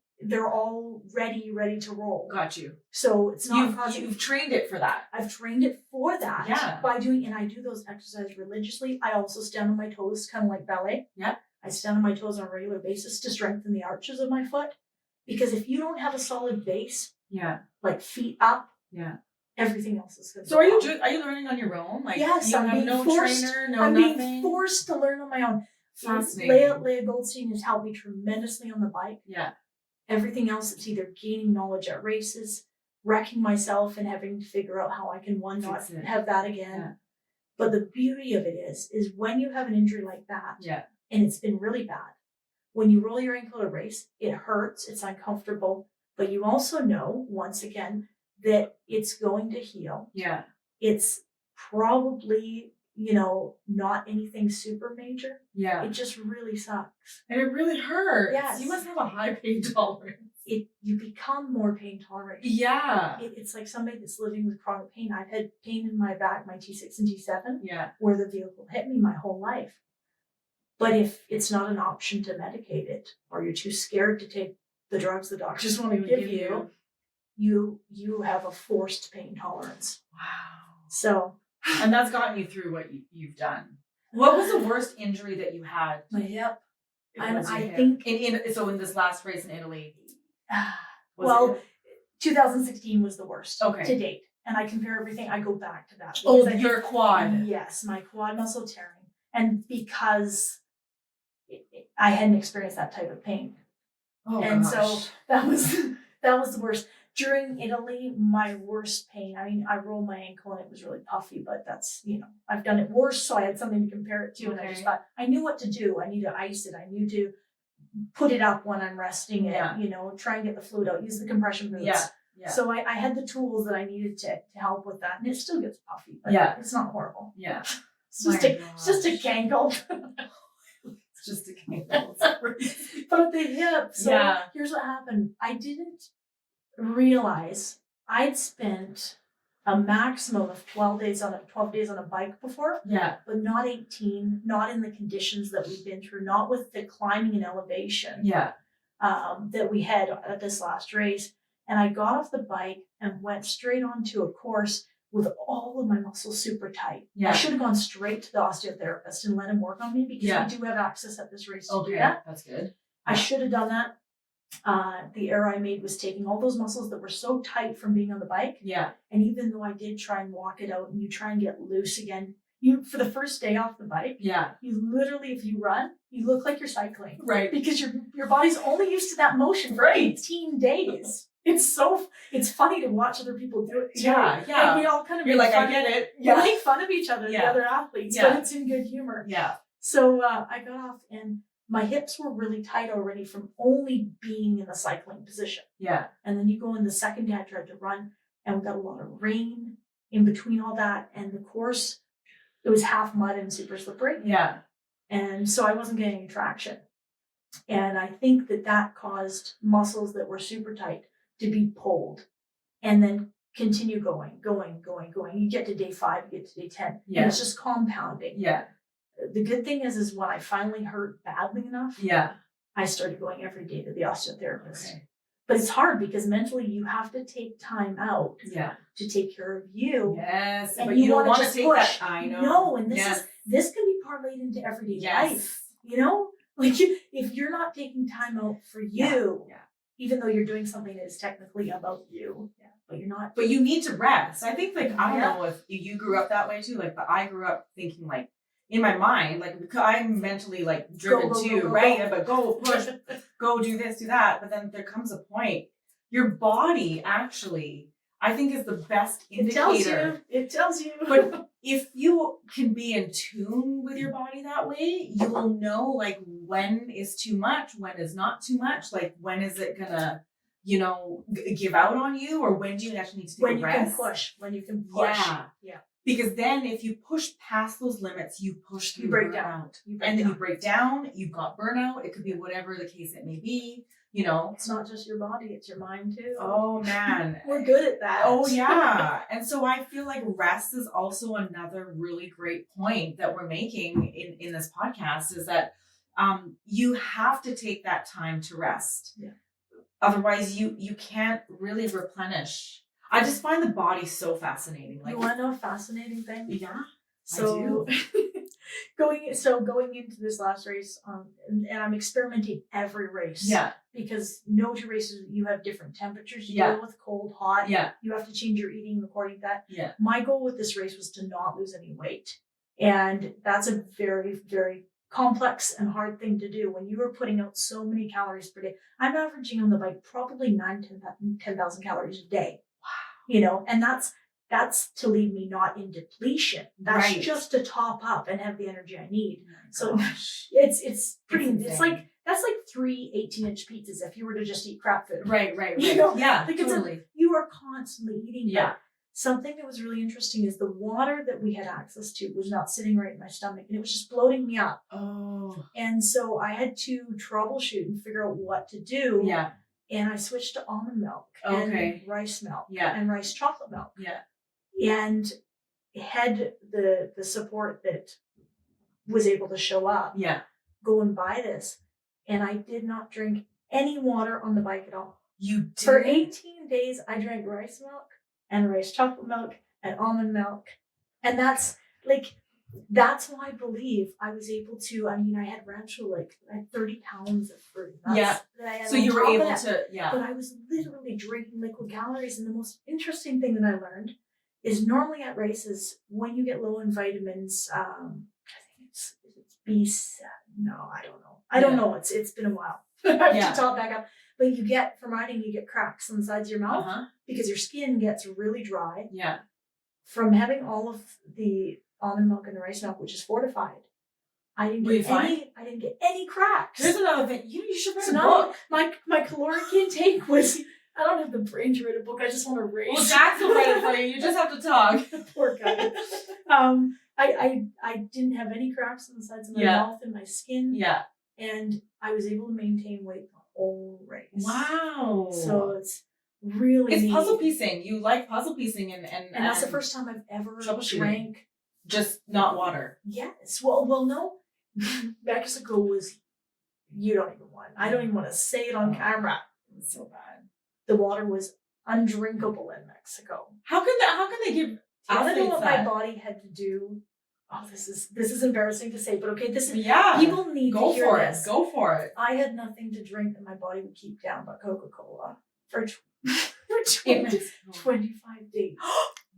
ready to roll. Got you. So it's not you've trained it for that. I've trained it for that. Yeah. By doing, and I do those exercises religiously. I also stand on my toes, kind of like ballet. Yeah. I stand on my toes on a regular basis to strengthen the arches of my foot. Because if you don't have a solid base, yeah, like feet up, yeah, everything else is good. So are you learning on your own? Like, yes, you have no trainer, no nothing? Being forced to learn on my own. Fascinating. Leah Goldstein has helped me tremendously on the bike. Yeah. Everything else, it's either gaining knowledge at races, wrecking myself and having to figure out how I can not have that again. Yeah. But the beauty of it is when you have an injury like that, yeah, and it's been really bad, when you roll your ankle at a race, it hurts, it's uncomfortable, but you also know, once again, that it's going to heal. Yeah. It's probably, not anything super major. Yeah. It just really sucks. And it really hurts. Yes. You must have a high pain tolerance. You become more pain tolerant. Yeah. It's like somebody that's living with chronic pain. I've had pain in my back, my T6 and T7, yeah, where the vehicle hit me my whole life. But if it's not an option to medicate it, or you're too scared to take the drugs the doctors want to give you have a forced pain tolerance. Wow. So, and that's gotten you through what you've done. What was the worst injury that you had? My hip. And I hip. think in this last race in Italy. 2016 was the worst to date. And I compare everything. I go back to that. Oh, your quad. Yes, my quad muscle tearing. And because I hadn't experienced that type of pain. Oh, and gosh. So that was the worst. During Italy, my worst pain, I rolled my ankle and it was really puffy, but that's, I've done it worse. So I had something to compare it to. Okay. And I just thought, I knew what to do. I need to ice it. I knew to put it up when I'm resting it, try and get the fluid out, use the compression boots. Yeah. Yeah. So I had the tools that I needed to help with that. And it still gets puffy, but it's not horrible. Yeah. It's just a gangle. It's just a gangle. But at the hip, so here's what happened. I didn't realize I'd spent a maximum of 12 days on a bike before. Yeah. But not 18, not in the conditions that we've been through, not with the climbing and elevation. Yeah. That we had at this last race. And I got off the bike and went straight onto a course with all of my muscles super tight. Yeah. I should have gone straight to the osteotherapist and let him work on me because we do have access at this race to do that. That's good. I should have done that. The error I made was taking all those muscles that were so tight from being on the bike. Yeah. And even though I did try and walk it out and you try and get loose again, for the first day off the bike, you literally, if you run, you look like you're cycling. Right. Because your body's only used to that motion for 18 days. It's funny to watch other people do it. Yeah. Yeah. And we all kind of I get it. Yeah. We make fun of each other, the other athletes, but it's in good humor. Yeah. So I got off and my hips were really tight already from only being in the cycling position. Yeah. And then you go in the second day I tried to run and we got a lot of rain in between all that. And the course, it was half mud and super slippery. Yeah. And so I wasn't getting any traction. And I think that caused muscles that were super tight to be pulled and then continue going. You get to day 5, you get to day 10. Yeah. And it's just compounding. Yeah. The good thing is when I finally hurt badly enough, I started going every day to the osteotherapist. Okay. But it's hard because mentally you have to take time out to take care of you. Yes, and but you don't want to just take push. that. I know. No, and this can be parlayed into everyday life. You know, like if you're not taking time out for you, even though you're doing something that is technically about you, but you're not. But you need to rest. I think, like, I don't know if you grew up that way too. Like, but I grew up thinking, like, in my mind, like, because I'm mentally, like, driven too, right? Go. But go push, go do this, do that. But then there comes a point, your body actually, I think, is the best indicator. It tells you. But if you can be in tune with your body that way, you will know, like, when is too much, when is not too much, like, when is it gonna, you know, give out on you, or when do you actually need to take a rest? When you can push. Yeah. Because then if you push past those limits, you push through burnout. And then you break down, you've got burnout. It could be whatever the case it may be, you know. It's not just your body, it's your mind too. Oh, man. We're good at that. Oh, yeah. And so I feel like rest is also another really great point that we're making in this podcast, is that you have to take that time to rest. Yeah. Otherwise, you can't really replenish. I just find the body so fascinating. Like, you want to know a fascinating thing? Yeah, so, I do. going into this last race, and I'm experimenting every race. Yeah. Because no two races, you have different temperatures. You deal with cold, hot. Yeah. You have to change your eating according to that. Yeah. My goal with this race was to not lose any weight. And that's a very, very complex and hard thing to do when you are putting out so many calories per day. I'm averaging on the bike probably 10,000 calories a day. Wow. You know, and that's to leave me not in depletion. That's just to top up and have the energy I need. So it's pretty, it's like, that's like 3 18-inch pizzas if you were to just eat crap food. Right. You know? Yeah, like totally. You are constantly eating. Yeah. Something that was really interesting is the water that we had access to was not sitting right in my stomach, and it was just bloating me up. Oh. And so I had to troubleshoot and figure out what to do. Yeah. And I switched to almond milk and rice milk and rice chocolate milk. Yeah. And had the support that was able to show up. Yeah. Go and buy this. And I did not drink any water on the bike at all. You did? For 18 days, I drank rice milk and rice chocolate milk and almond milk. And that's why I believe I was able to, I mean, I had rancho, I had 30 pounds of fruit. So you were able to, But I was literally drinking liquid calories. And the most interesting thing that I learned is normally at races, when you get low in vitamins, I think it's B7. No, I don't know. I don't know. It's been a while. I have to top back up. But you get, from riding, you get cracks on the sides of your mouth because your skin gets really dry. Yeah. From having all of the almond milk and the rice milk, which is fortified, I didn't get any cracks. There's another thing. You should write a book. My caloric intake was, I don't have the brain to write a book. I just want to race. Well, Jack will write it for you. You just have to talk. Poor guy. I didn't have any cracks on the sides of my mouth and my skin. Yeah. And I was able to maintain weight the whole race. Wow. So it's really It's puzzle piecing. You like puzzle piecing and that's the first time I've ever drank just not water. Yes. Well no. Mexico was, you don't even want, I don't even want to say it on camera. It was so bad. The water was undrinkable in Mexico. How can they give I don't know what my body had to do. Oh, this is embarrassing to say, but okay, this is people need to hear this. Go for it. I had nothing to drink that my body would keep down but Coca-Cola for 25 days.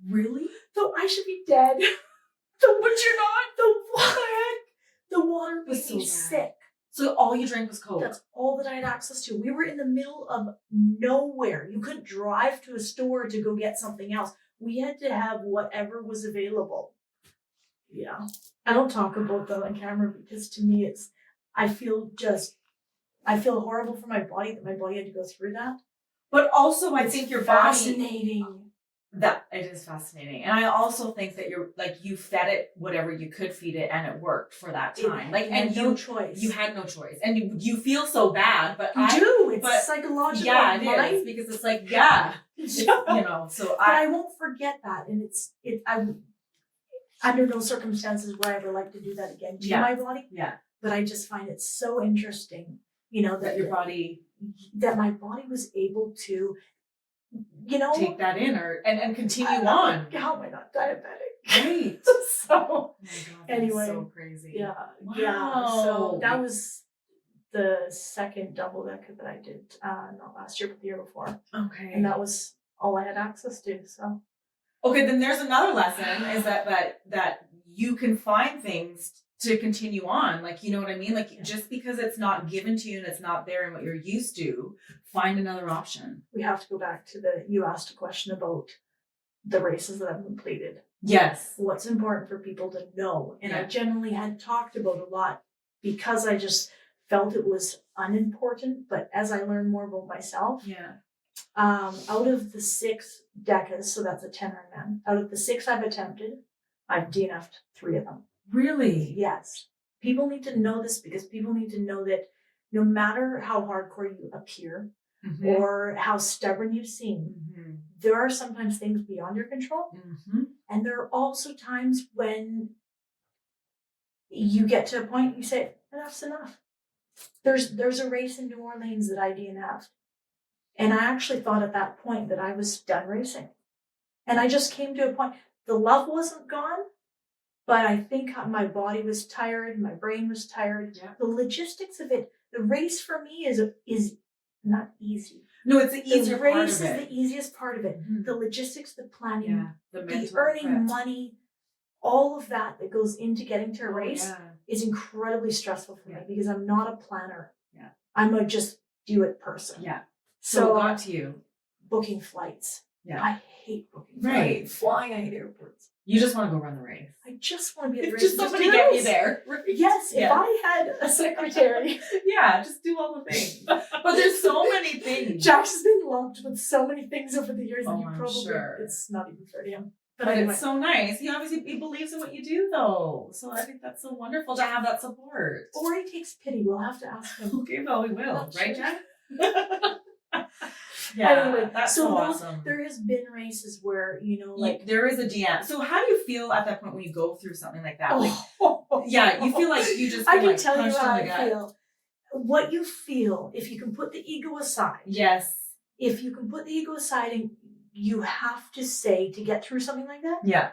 Really? So I should be dead. But you're not. The water made me sick. So all you drank was Coke? That's all that I had access to. We were in the middle of nowhere. You couldn't drive to a store to go get something else. We had to have whatever was available. Yeah. I don't talk about that on camera because to me I feel horrible for my body that my body had to go through that. But also I think your body, fascinating. That it is fascinating. And I also think that you fed it whatever you could feed it and it worked for that time. No choice. You had no choice. And you feel so bad, but it's psychological. Yeah, it is because it's like, so I won't forget that. And I'm under no circumstances would I ever like to do that again to my body. Yeah. But I just find it so interesting, that your body that my body was able to, you know, take that in and continue on. How am I not diabetic? Right. So Oh my God, that's anyway, so crazy. yeah, Wow. yeah. So that was the second double decker that I did, not last year, but the year before. Okay. And that was all I had access to. So okay, then there's another lesson is that you can find things to continue on. Like, you know what I mean? Like, just because it's not given to you and it's not there and what you're used to, find another option. we have to go back to you asked a question about the races that I've completed. Yes. What's important for people to know. And I generally had talked about a lot because I just felt it was unimportant. But as I learned more about myself, out of the 6 decas, so that's a 10 Ironman, out of the 6 I've attempted, I've DNF'd 3 of them. Really? Yes. People need to know this because people need to know that no matter how hardcore you appear or how stubborn you seem, there are sometimes things beyond your control. And there are also times when you get to a point you say, enough's enough. There's a race in New Orleans that I DNF'd. And I actually thought at that point that I was done racing. And I just came to a point, the love wasn't gone, but I think my body was tired, my brain was tired. Yeah. The logistics of it, the race for me is not easy. No, it's the easier part of it. The race is the easiest part of it. The logistics, the planning, the earning money, all of that goes into getting to a race is incredibly stressful for me because I'm not a planner. Yeah. I'm a just do it person. Yeah. So it got to you. Booking flights. Yeah. I hate booking Right. flights. Flying, I hate airports. You just want to go run the race. I just want to be at the race. Just somebody get me there. Right? Yes, if I had a secretary. Just do all the things. But there's so many things. Jax has been lumped with so many things over the years, and I'm sure. It's not even fair to him. But anyway. It's so nice. He obviously believes in what you do, though. So I think that's so wonderful to have that support. Or he takes pity. We'll have to ask him. Okay, well, we will. Right, Jack? Anyway, that's so awesome. There has been races where, there is a DM. So how do you feel at that point when you go through something like that? You feel like you just I can tell you how I feel. What you feel, if you can put the ego aside. Yes. If you can put the ego aside and you have to say to get through something like that. Yeah.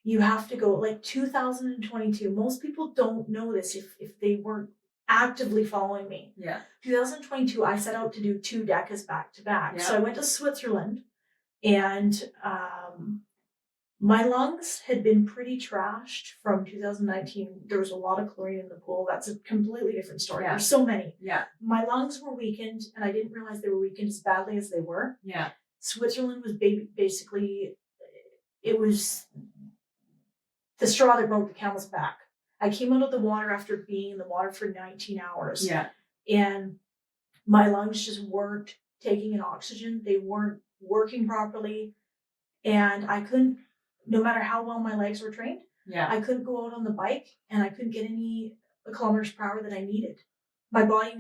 You have to go 2022. Most people don't know this if they weren't actively following me. Yeah. 2022, I set out to do 2 decas back to back. Yeah. So I went to Switzerland and my lungs had been pretty trashed from 2019. There was a lot of chlorine in the pool. That's a completely different story. There's so many. Yeah. My lungs were weakened and I didn't realize they were weakened as badly as they were. Yeah. Switzerland was basically, it was the straw that broke the camel's back. I came out of the water after being in the water for 19 hours. Yeah. And my lungs just weren't taking in oxygen. They weren't working properly. And I couldn't, no matter how well my legs were trained, I couldn't go out on the bike and I couldn't get any kilometers per hour that I needed. My body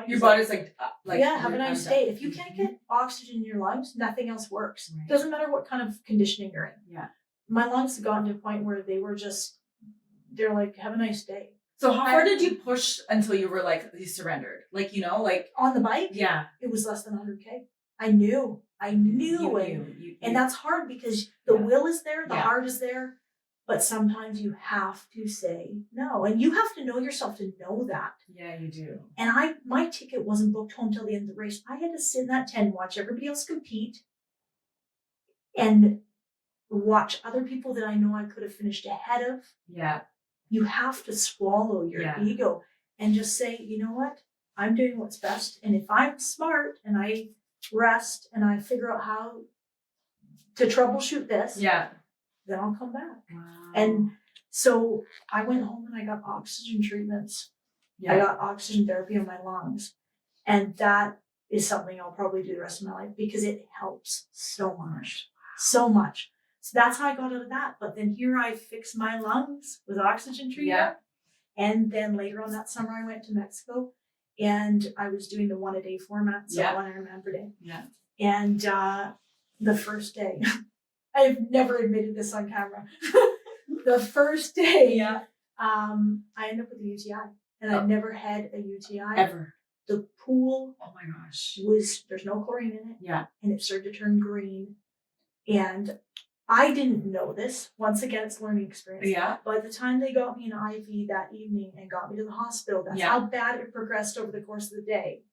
your body's like have a nice day. If you can't get oxygen in your lungs, nothing else works. Right. Doesn't matter what kind of conditioning you're in. Yeah. My lungs had gotten to a point where they're like, have a nice day. So how far did you push until you were you surrendered? On the bike? Yeah. It was less than 100K. I knew it. And that's hard because the will is there, the heart is there, but sometimes you have to say no. And you have to know yourself to know that. Yeah, you do. And my ticket wasn't booked home till the end of the race. I had to sit in that tent, watch everybody else compete, and watch other people that I know I could have finished ahead of. Yeah. You have to swallow your ego and just say, you know what? I'm doing what's best. And if I'm smart and I rest and I figure out how to troubleshoot this, then I'll come back. Wow. And so I went home and I got oxygen treatments. Yeah. I got oxygen therapy on my lungs. And that is something I'll probably do the rest of my life because it helps so much. So much. So that's how I got out of that. But then here I fixed my lungs with oxygen treatment. Yeah. And then later on that summer, I went to Mexico and I was doing the 1 a day format. So 1 Ironman per day. Yeah. And the first day, I've never admitted this on camera. The first day, I ended up with a UTI. And I've never had a UTI. Ever. the pool Oh my gosh. there's no chlorine in it. Yeah. And it started to turn green. And I didn't know this. Once again, it's a learning experience. Yeah. By the time they got me an IV that evening and got me to the hospital, that's Yeah. how bad it progressed over the course of the day.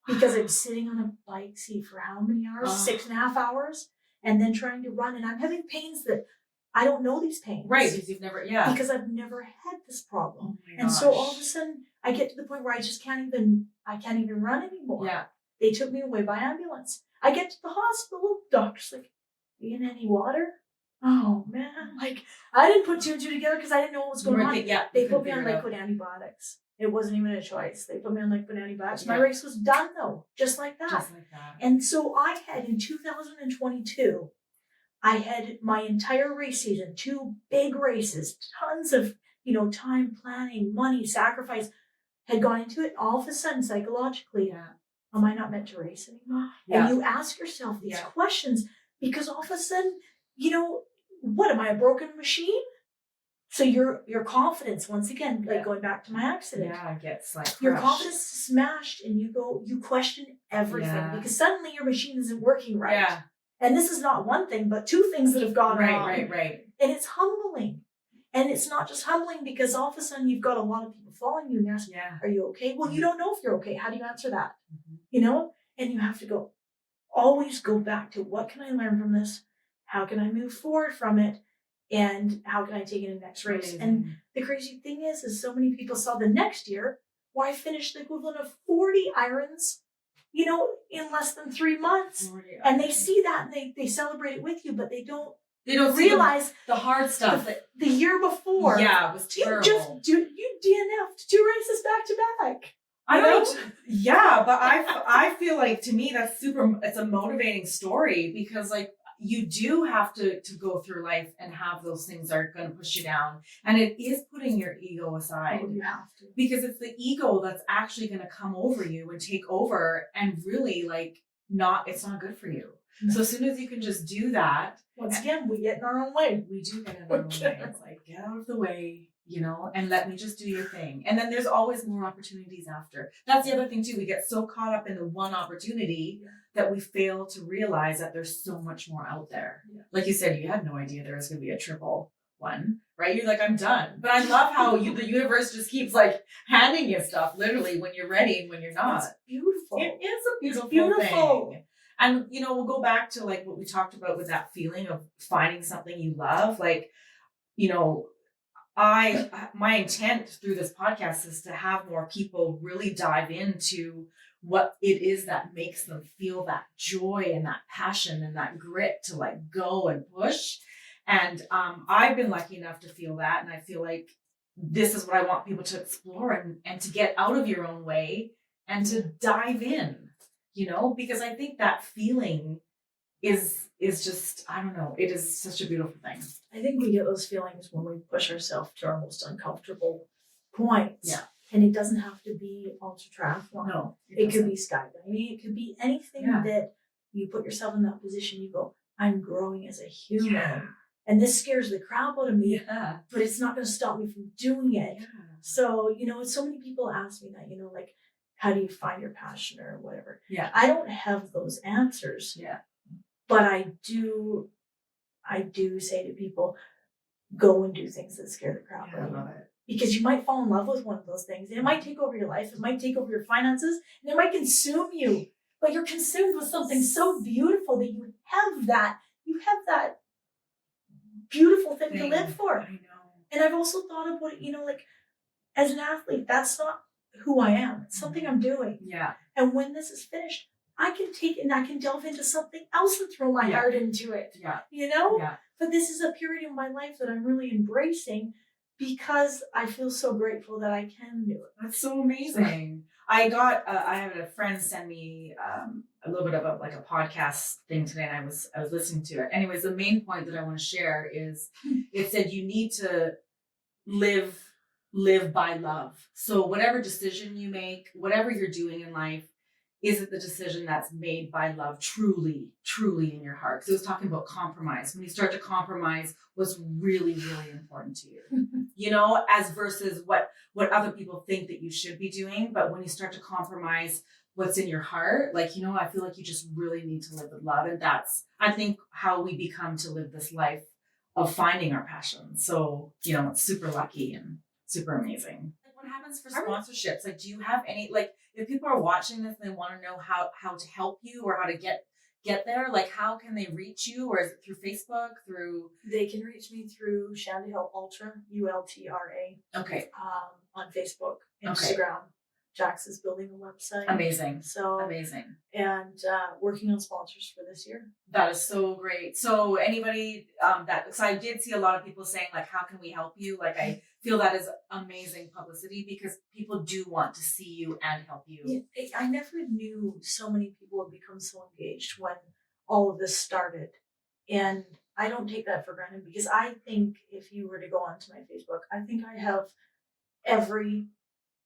Because I'm sitting on a bike seat for how many hours? 6.5 hours. And then trying to run. And I'm having pains that I don't know these pains. Right, because you've never, yeah. Because I've never had this problem. Oh my and so all gosh. of a sudden, I get to the point where I can't even run anymore. Yeah. They took me away by ambulance. I get to the hospital, doctor's like, "You in any water?" Oh man, like I didn't put two and two together because I didn't know what was going on. They put me on liquid antibiotics. It wasn't even a choice. They put me on liquid antibiotics. My race was done though, just like that. Just like that. And so I had in 2022, I had my entire race season, 2 big races, tons of, time planning, money, sacrifice had gone into it. All of a sudden, psychologically, am I not meant to race anymore? Yeah. And you ask yourself these questions because all of a sudden, what am I, a broken machine? So your confidence, once again, like going back to my accident, gets like your crushed. confidence is smashed, and you question everything because suddenly your machine isn't working right. Yeah. And this is not one thing, but 2 things that have gone wrong. Right. And it's humbling. And it's not just humbling because all of a sudden you've got a lot of people following you and they're asking, "Are you okay?" Well, you don't know if you're okay. How do you answer that? And you have to always go back to, what can I learn from this? How can I move forward from it? And how can I take it in the next race? Amazing. And the crazy thing is so many people saw the next year where I finished the equivalent of 40 irons, in less than 3 months. And they see that and they celebrate it with you, but they don't realize the hard stuff. The year before. Yeah, it was terrible. You DNF'd 2 races back to back. But I feel like, to me, it's a motivating story because like you do have to go through life and have those things that are going to push you down. And it is putting your ego aside. Oh, you have to. Because it's the ego that's actually going to come over you and take over and really it's not good for you. Mm-hmm. So as soon as you can just do that. Once again, we get in our own way. We do get in our own way. It's like, get out of the way, and let me just do your thing. And then there's always more opportunities after. That's the other thing too. We get so caught up in the one opportunity that we fail to realize that there's so much more out there. Yeah. Like you said, you had no idea there was going to be a triple one, right? You're like, I'm done. But I love how the universe just keeps like handing you stuff literally when you're ready and when you're not. It's beautiful. It is a beautiful thing. And, we'll go back to like what we talked about with that feeling of finding something you love. Like, my intent through this podcast is to have more people really dive into what it is that makes them feel that joy and that passion and that grit to like go and push. And I've been lucky enough to feel that. And I feel like this is what I want people to explore and to get out of your own way and to dive in, because I think that feeling is just, I don't know, it is such a beautiful thing. I think we get those feelings when we push ourselves to our most uncomfortable points. Yeah. And it doesn't have to be ultra triathlon. No. It could be skydiving. It could be anything that you put yourself in that position. You go, I'm growing as a human. Yeah. And this scares the crap out of me. Yeah. But it's not going to stop me from doing it. Yeah. So, so many people ask me that, like, how do you find your passion or whatever? Yeah. I don't have those answers. Yeah. But I do say to people, go and do things that scare the crap out of you. I love it. Because you might fall in love with one of those things. And it might take over your life. It might take over your finances. And it might consume you. But you're consumed with something so beautiful that you have that beautiful thing to live for. I know. And I've also thought about it, like as an athlete, that's not who I am. It's something I'm doing. Yeah. And when this is finished, I can take it and I can delve into something else and throw my heart into it. Yeah. Yeah. But this is a period of my life that I'm really embracing because I feel so grateful that I can do it. That's so amazing. I had a friend send me a little bit of a podcast thing today, and I was listening to it. Anyways, the main point that I want to share is it said you need to live by love. So whatever decision you make, whatever you're doing in life, is it the decision that's made by love truly, truly in your heart? Because it was talking about compromise. When you start to compromise what's really, really important to you, you know, as versus what other people think that you should be doing. But when you start to compromise what's in your heart, like, you know, I feel like you just really need to live with love. And that's, I think, how we become to live this life of finding our passion. So, you know, it's super lucky and super amazing. Like, what happens for sponsorships? Like, do you have any, like, if people are watching this and they want to know how to help you or how to get there, like, how can they reach you? Or is it through Facebook, through? They can reach me through Shanda Hill Ultra, ULTRA. Okay. On Facebook, Instagram. Jax is building a website. Amazing. So amazing. And working on sponsors for this year. That is so great. So anybody because I did see a lot of people saying, like, how can we help you? Like, I feel that is amazing publicity because people do want to see you and help you. Yeah, I never knew so many people would become so engaged when all of this started. And I don't take that for granted because I think if you were to go onto my Facebook, I think I have every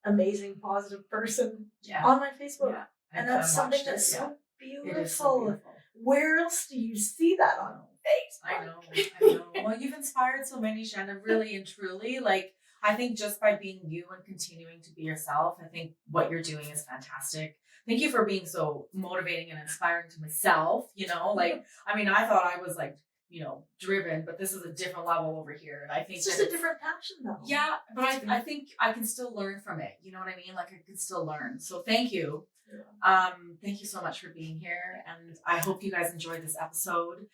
amazing positive person on my Facebook. Yeah. And that's something that's so beautiful. It is so beautiful. Where else do you see that on Facebook? I know. Well, you've inspired so many, Shanda, really and truly. Like, I think just by being you and continuing to be yourself, I think what you're doing is fantastic. Thank you for being so motivating and inspiring to myself. You know, like, I mean, I thought I was like, you know, driven, but this is a different level over here. And I think it's just a different passion though. Yeah, but I think I can still learn from it. You know what I mean? Like, I can still learn. So thank you. Yeah. Thank you so much for being here. And I hope you guys enjoyed this episode.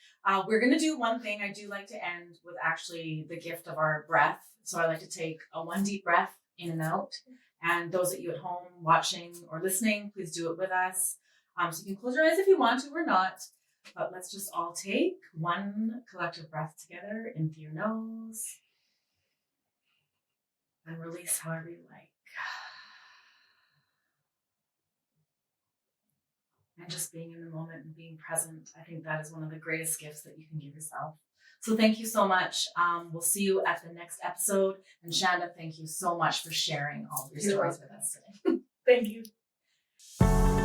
We're going to do one thing. I do like to end with actually the gift of our breath. So I like to take a one deep breath in and out. And those of you at home watching or listening, please do it with us. So you can close your eyes if you want to or not. But let's just all take one collective breath together in through your nose and release however you like. And just being in the moment and being present, I think that is one of the greatest gifts that you can give yourself. So thank you so much. We'll see you at the next episode. And Shanda, thank you so much for sharing all of your stories with us today. Thank you.